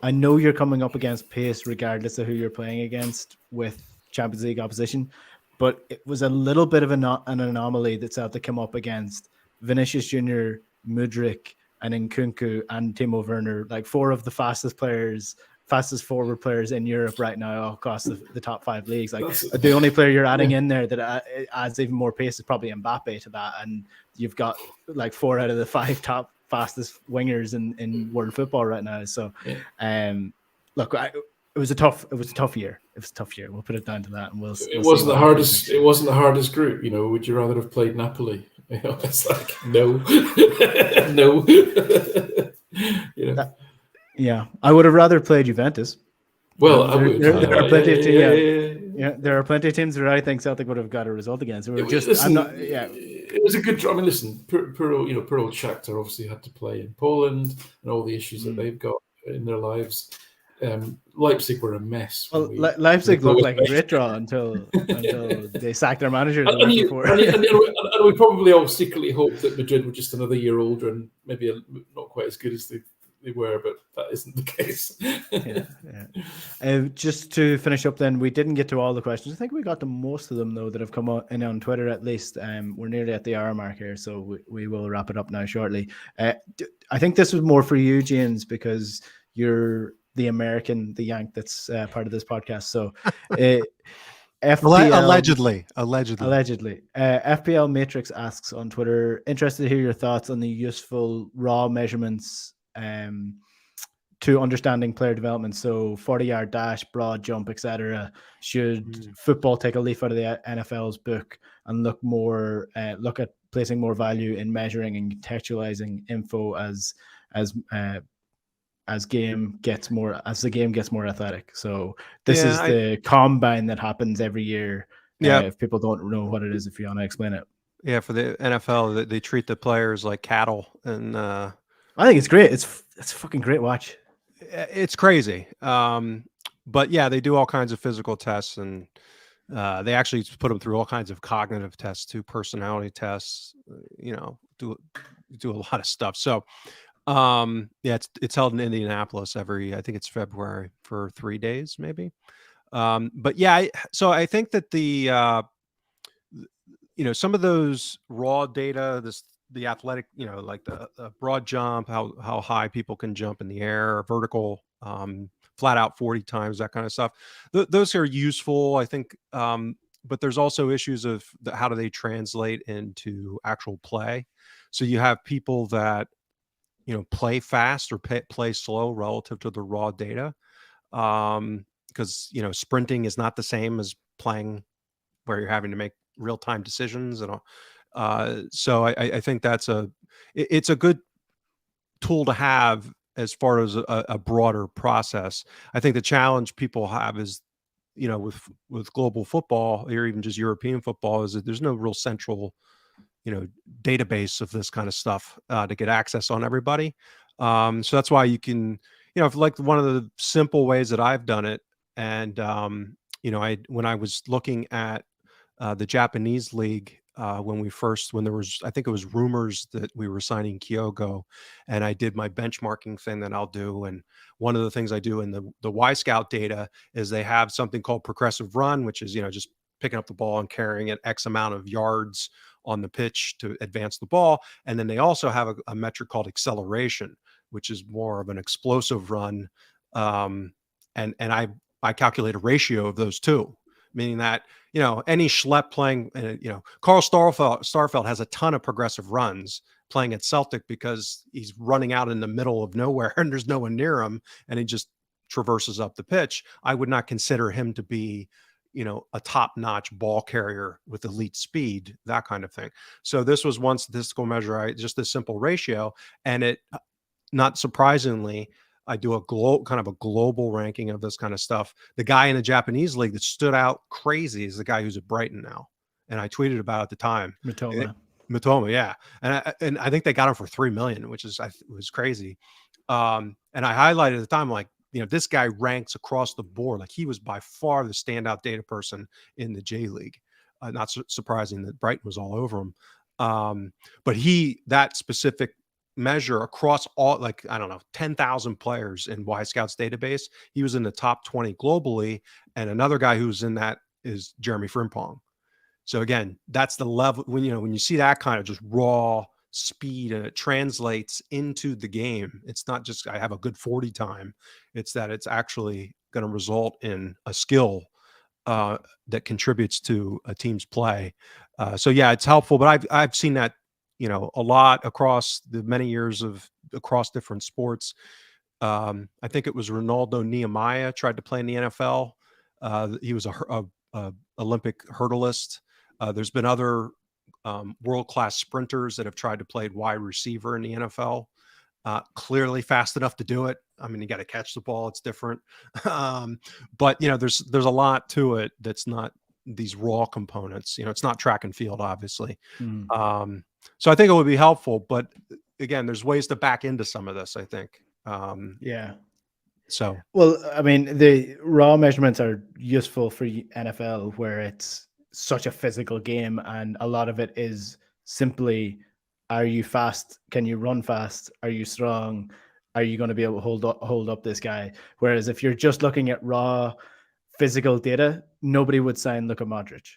I know you're coming up against pace regardless of who you're playing against with Champions League opposition, but it was a little bit of an anomaly that Celtic came up against Vinicius Jr., Mudryk, and Nkunku and Timo Werner, like 4 of the fastest forward players in Europe right now across the top 5 leagues. Like, the only player you're adding in there that adds even more pace is probably Mbappe to that, and you've got like 4 out of the 5 top fastest wingers in world football right now. So look, it was a tough year. It was a tough year. We'll put it down to that, and we'll wasn't the hardest. It wasn't the hardest group. Would you rather have played Napoli? It's like no. You know. Yeah, I would have rather played Juventus. Well, I would. There are plenty of Yeah. there are plenty of teams where I think Celtic would have got a result against. We were just, Listen, I'm not, yeah. It was a good draw. I mean, listen, poor old Shakhtar obviously had to play in Poland and all the issues that they've got in their lives. Leipzig were a mess. Well, Leipzig looked like a great draw until they sacked their manager the week before. And we probably all secretly hoped that Madrid were just another year older and maybe not quite as good as they were, but that isn't the case. Just to finish up then, we didn't get to all the questions. I think we got to most of them, though, that have come in on Twitter at least. We're nearly at the hour mark here, so we will wrap it up now shortly. I think this was more for you, James, because you're the American, the Yank that's part of this podcast. So FPL, allegedly. FPL Matrix asks on Twitter, interested to hear your thoughts on the useful raw measurements to understanding player development. So 40-yard dash, broad jump, etc. Should football take a leaf out of the NFL's book and look at placing more value in measuring and contextualizing info as the game gets more athletic? So this is the combine that happens every year. If people don't know what it is, if you want to explain it. Yeah, for the NFL, they treat the players like cattle, and I think it's great. It's a fucking great watch. It's crazy. But yeah, they do all kinds of physical tests, and they actually put them through all kinds of cognitive tests too, personality tests. Do a lot of stuff. So it's held in Indianapolis I think it's February for 3 days maybe. But yeah, so I think that the some of those raw data, the athletic, like the broad jump, how high people can jump in the air, vertical, flat out 40 times, that kind of stuff. Those are useful, I think. But there's also issues of how do they translate into actual play. So you have people that play fast or play slow relative to the raw data, because sprinting is not the same as playing where you're having to make real-time decisions and all. So I think it's a good tool to have as far as a broader process. I think the challenge people have is, with global football or even just European football, is that there's no real central database of this kind of stuff to get access on everybody. So that's why you can, like one of the simple ways that I've done it. And, when I was looking at the Japanese league, when there was, I think it was rumors that we were signing Kyogo, and I did my benchmarking thing that I'll do. And one of the things I do in the Y Scout data is they have something called progressive run, which is, just picking up the ball and carrying it X amount of yards on the pitch to advance the ball. And then they also have a metric called acceleration, which is more of an explosive run. And I calculate a ratio of those two, meaning that, any schlep playing, Carl Starfelt has a ton of progressive runs playing at Celtic because he's running out in the middle of nowhere and there's no one near him, and he just traverses up the pitch. I would not consider him to be, a top-notch ball carrier with elite speed, that kind of thing. So this was one statistical measure, just this simple ratio, and it, not surprisingly, I do kind of a global ranking of this kind of stuff. The guy in the Japanese league that stood out crazy is the guy who's at Brighton now, and I tweeted about it at the time. Mitoma, yeah, and I think they got him for $3 million, which was crazy. And I highlighted at the time, like, this guy ranks across the board. Like, he was by far the standout data person in the J League. Not surprising that Brighton was all over him. But that specific measure across all, like, I don't know, 10,000 players in Y Scouts database, he was in the top 20 globally. And another guy who's in that is Jeremy Frimpong. So again, that's the level when you see that kind of just raw speed and it translates into the game. It's not just I have a good 40 time. It's that it's actually going to result in a skill that contributes to a team's play. So yeah, it's helpful. But I've seen that a lot across the many years across different sports. I think it was Ronaldo Nehemiah tried to play in the NFL. He was a Olympic hurdleist. There's been other world-class sprinters that have tried to play wide receiver in the NFL. clearly fast enough to do it. I mean, you got to catch the ball. It's different. But, there's a lot to it that's not these raw components. It's not track and field, obviously. So I think it would be helpful. But again, there's ways to back into some of this, I think. Yeah. So, well, I mean, the raw measurements are useful for NFL, where it's such a physical game, and a lot of it is simply, are you fast? Can you run fast? Are you strong? Are you going to be able to hold up this guy? Whereas if you're just looking at raw physical data, nobody would sign Luka Modric.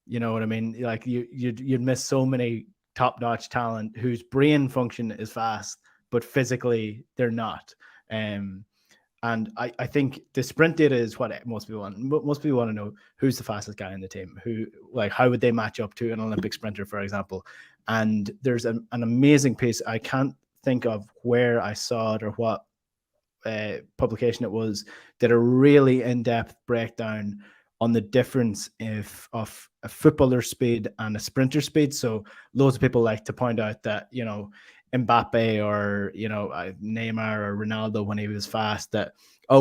You know what I mean? Like you'd miss so many top-notch talent whose brain function is fast, but physically they're not. And I think the sprint data is what most people want. Most people want to know who's the fastest guy in the team. How would they match up to an Olympic sprinter, for example? And there's an amazing piece. I can't think of where I saw it or what publication it was, did a really in-depth breakdown on the difference of a footballer speed and a sprinter speed. So loads of people like to point out that, Mbappe or, Neymar or Ronaldo, when he was fast, that,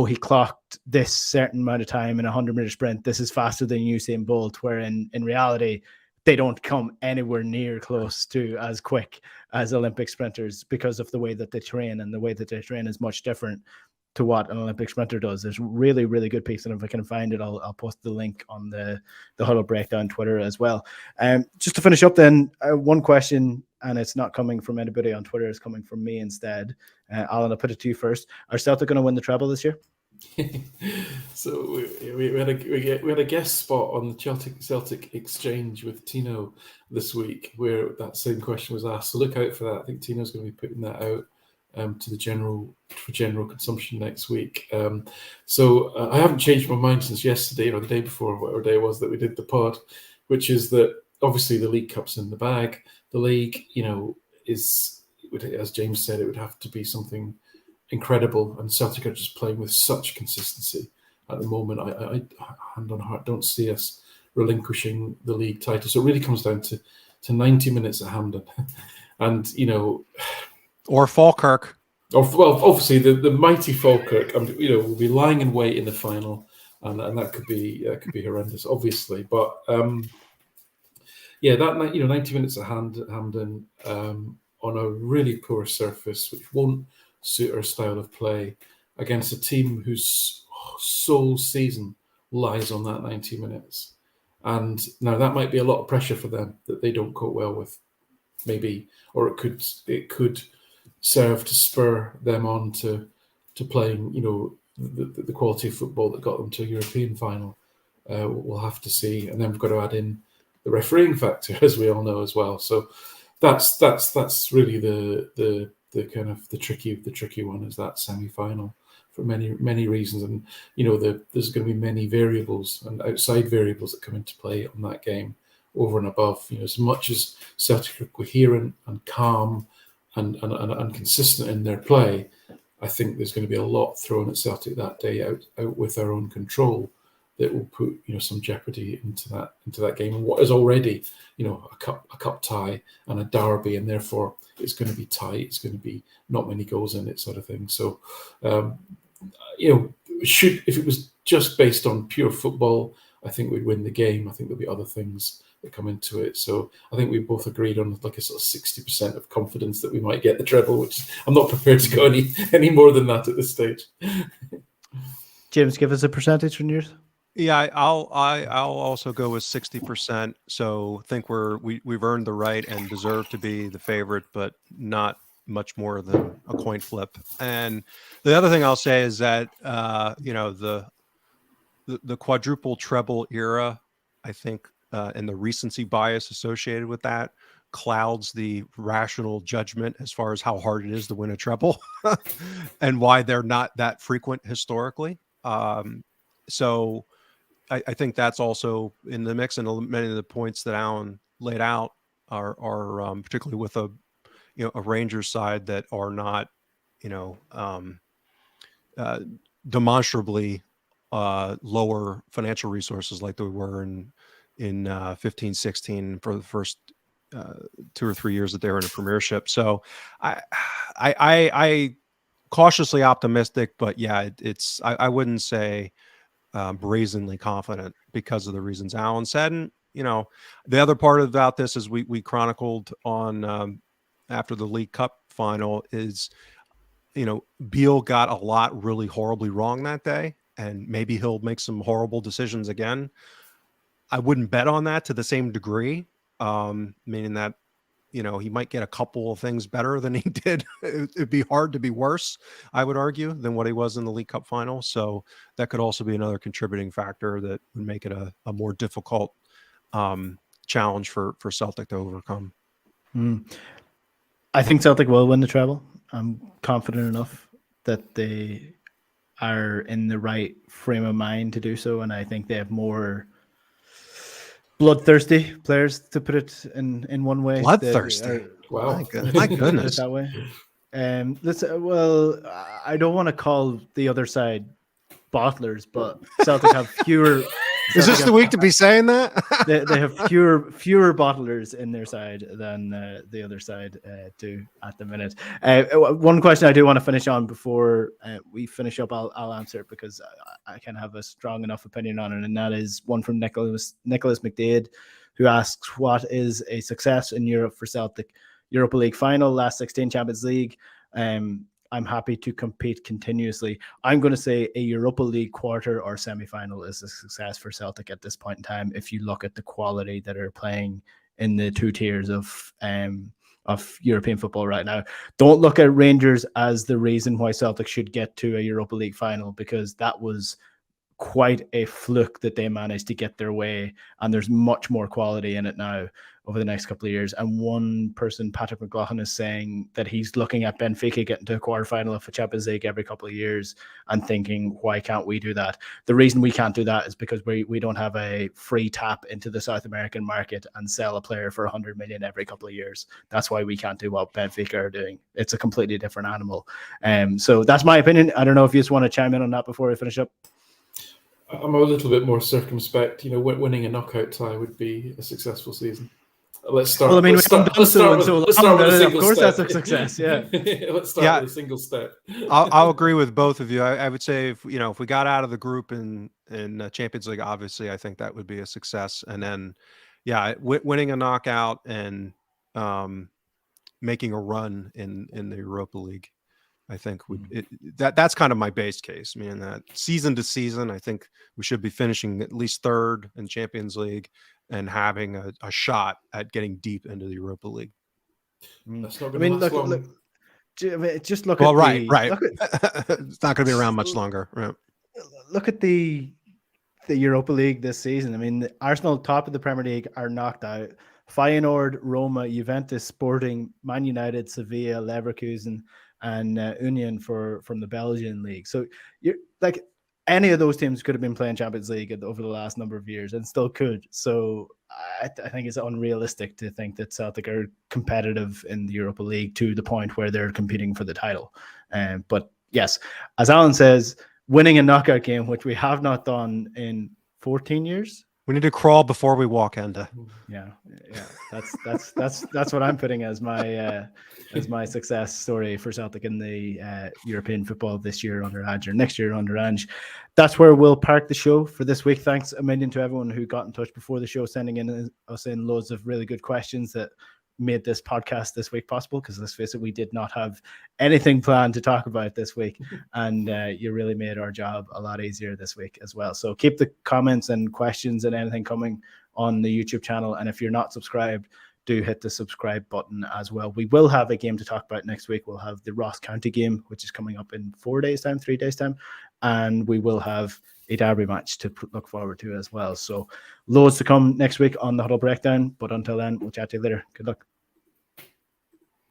he clocked this certain amount of time in a 100-meter sprint. This is faster than Usain Bolt, where in reality, they don't come anywhere near close to as quick as Olympic sprinters because of the way that they train, and the way that they train is much different to what an Olympic sprinter does. There's really, really good piece, and if I can find it, I'll post the link on the Huddle Breakdown Twitter as well. Just to finish up then, one question, and it's not coming from anybody on Twitter, it's coming from me instead. Alan, I'll put it to you first. Are Celtic going to win the treble this year? So we had a guest spot on the Celtic exchange with Tino this week, where that same question was asked. So look out for that. I think Tino's going to be putting that out to the general consumption next week. So I haven't changed my mind since yesterday or the day before, whatever day it was that we did the pod, which is that obviously the League Cup's in the bag. The league, is, as James said, it would have to be something incredible, and Celtic are just playing with such consistency at the moment. I hand on heart, don't see us relinquishing the league title. So it really comes down to 90 minutes at Hampden, and or Falkirk, or well, obviously the mighty Falkirk. Will be lying in wait in the final, and that could be horrendous, obviously. But that 90 minutes at Hampden on a really poor surface, which won't suit our style of play, against a team whose sole season lies on that 90 minutes. And now that might be a lot of pressure for them that they don't cope well with, maybe, or it could serve to spur them on to playing, the quality of football that got them to a European final. We'll have to see, and then we've got to add in the refereeing factor, as we all know as well. So that's really the kind of the tricky one, is that semi-final, for many reasons. And there's going to be many variables and outside variables that come into play on that game over and above. As much as Celtic are coherent and calm and consistent in their play, I think there's going to be a lot thrown at Celtic that day out with their own control that will put some jeopardy into that game, and what is already a cup tie and a derby, and therefore it's going to be tight. It's going to be not many goals in it, sort of thing. So if it was just based on pure football, I think we'd win the game. I think there'll be other things that come into it. So I think we both agreed on like a sort of 60% of confidence that we might get the treble, which I'm not prepared to go any more than that at this stage. James, give us a percentage from yours. Yeah, I'll also go with 60%. So think we've earned the right and deserve to be the favorite, but not much more than a coin flip. And the other thing I'll say is that the quadruple treble era, I think, and the recency bias associated with that clouds the rational judgment as far as how hard it is to win a treble and why they're not that frequent historically. So I think that's also in the mix, and many of the points that Alan laid out are particularly with a Rangers side that are not demonstrably lower financial resources like they were in 15-16 for the first 2 or 3 years that they were in the Premiership. So I cautiously optimistic, but yeah, I wouldn't say brazenly confident because of the reasons Alan said. And the other part about this is we chronicled on after the League Cup final is Beale got a lot really horribly wrong that day, and maybe he'll make some horrible decisions again. I wouldn't bet on that to the same degree, meaning that he might get a couple of things better than he did. It'd be hard to be worse, I would argue, than what he was in the League Cup final. So that could also be another contributing factor that would make it a more difficult challenge for Celtic to overcome. I think Celtic will win the treble. I'm confident enough that they are in the right frame of mind to do so, and I think they have more bloodthirsty players, to put it in one way. Bloodthirsty. Wow. My goodness. That way. I don't want to call the other side bottlers, but Celtic have fewer. Is this the week to be saying that? they have fewer bottlers in their side than the other side do at the minute. One question I do want to finish on before we finish up, I'll answer it because I can have a strong enough opinion on it, and that is one from Nicholas McDade, who asks, what is a success in Europe for Celtic? Europa League final, last 16, Champions League. I'm happy to compete continuously. I'm going to say a Europa League quarter or semi-final is a success for Celtic at this point in time. If you look at the quality that are playing in the two tiers of European football right now, don't look at Rangers as the reason why Celtic should get to a Europa League final, because that was quite a fluke that they managed to get their way, and there's much more quality in it now over the next couple of years. And one person, Patrick McLaughlin, is saying that he's looking at Benfica getting to a quarterfinal of a Champions League every couple of years and thinking, why can't we do that? The reason we can't do that is because we don't have a free tap into the South American market and sell a player for 100 million every couple of years. That's why we can't do what Benfica are doing. It's a completely different animal. So that's my opinion. I don't know if you just want to chime in on that before we finish up. I'm a little bit more circumspect. Winning a knockout tie would be a successful season. Let's start. Well, I mean, let's start with a single of course, step. that's a success. Yeah. Let's start with a single step. I'll agree with both of you. I would say if we got out of the group in Champions League, obviously, I think that would be a success. And then, winning a knockout and making a run in the Europa League, I think that's kind of my base case. I mean, that season to season, I think we should be finishing at least third in Champions League and having a shot at getting deep into the Europa League. That's not going to last long. Just look. Well, at right. It's not going to be around much longer. Right. Look at the Europa League this season. I mean, Arsenal, top of the Premier League, are knocked out. Feyenoord, Roma, Juventus, Sporting, Man United, Sevilla, Leverkusen, and Union from the Belgian league. So you're like, any of those teams could have been playing Champions League over the last number of years and still could. So I think it's unrealistic to think that Celtic are competitive in the Europa League to the point where they're competing for the title. But yes, as Alan says, winning a knockout game, which we have not done in 14 years. We need to crawl before we walk, Enda. Yeah. That's what I'm putting as my success story for Celtic in the European football this year under Ange, or next year under Ange. That's where we'll park the show for this week. Thanks a million to everyone who got in touch before the show, sending us in loads of really good questions that made this podcast this week possible, because let's face it, we did not have anything planned to talk about this week, and you really made our job a lot easier this week as well. So keep the comments and questions and anything coming on the YouTube channel, and if you're not subscribed, do hit the subscribe button as well. We will have a game to talk about next week. We'll have the Ross County game, which is coming up in 3 days time, and we will have a derby match to look forward to as well. So loads to come next week on the Huddle Breakdown, but until then, we'll chat to you later. Good luck.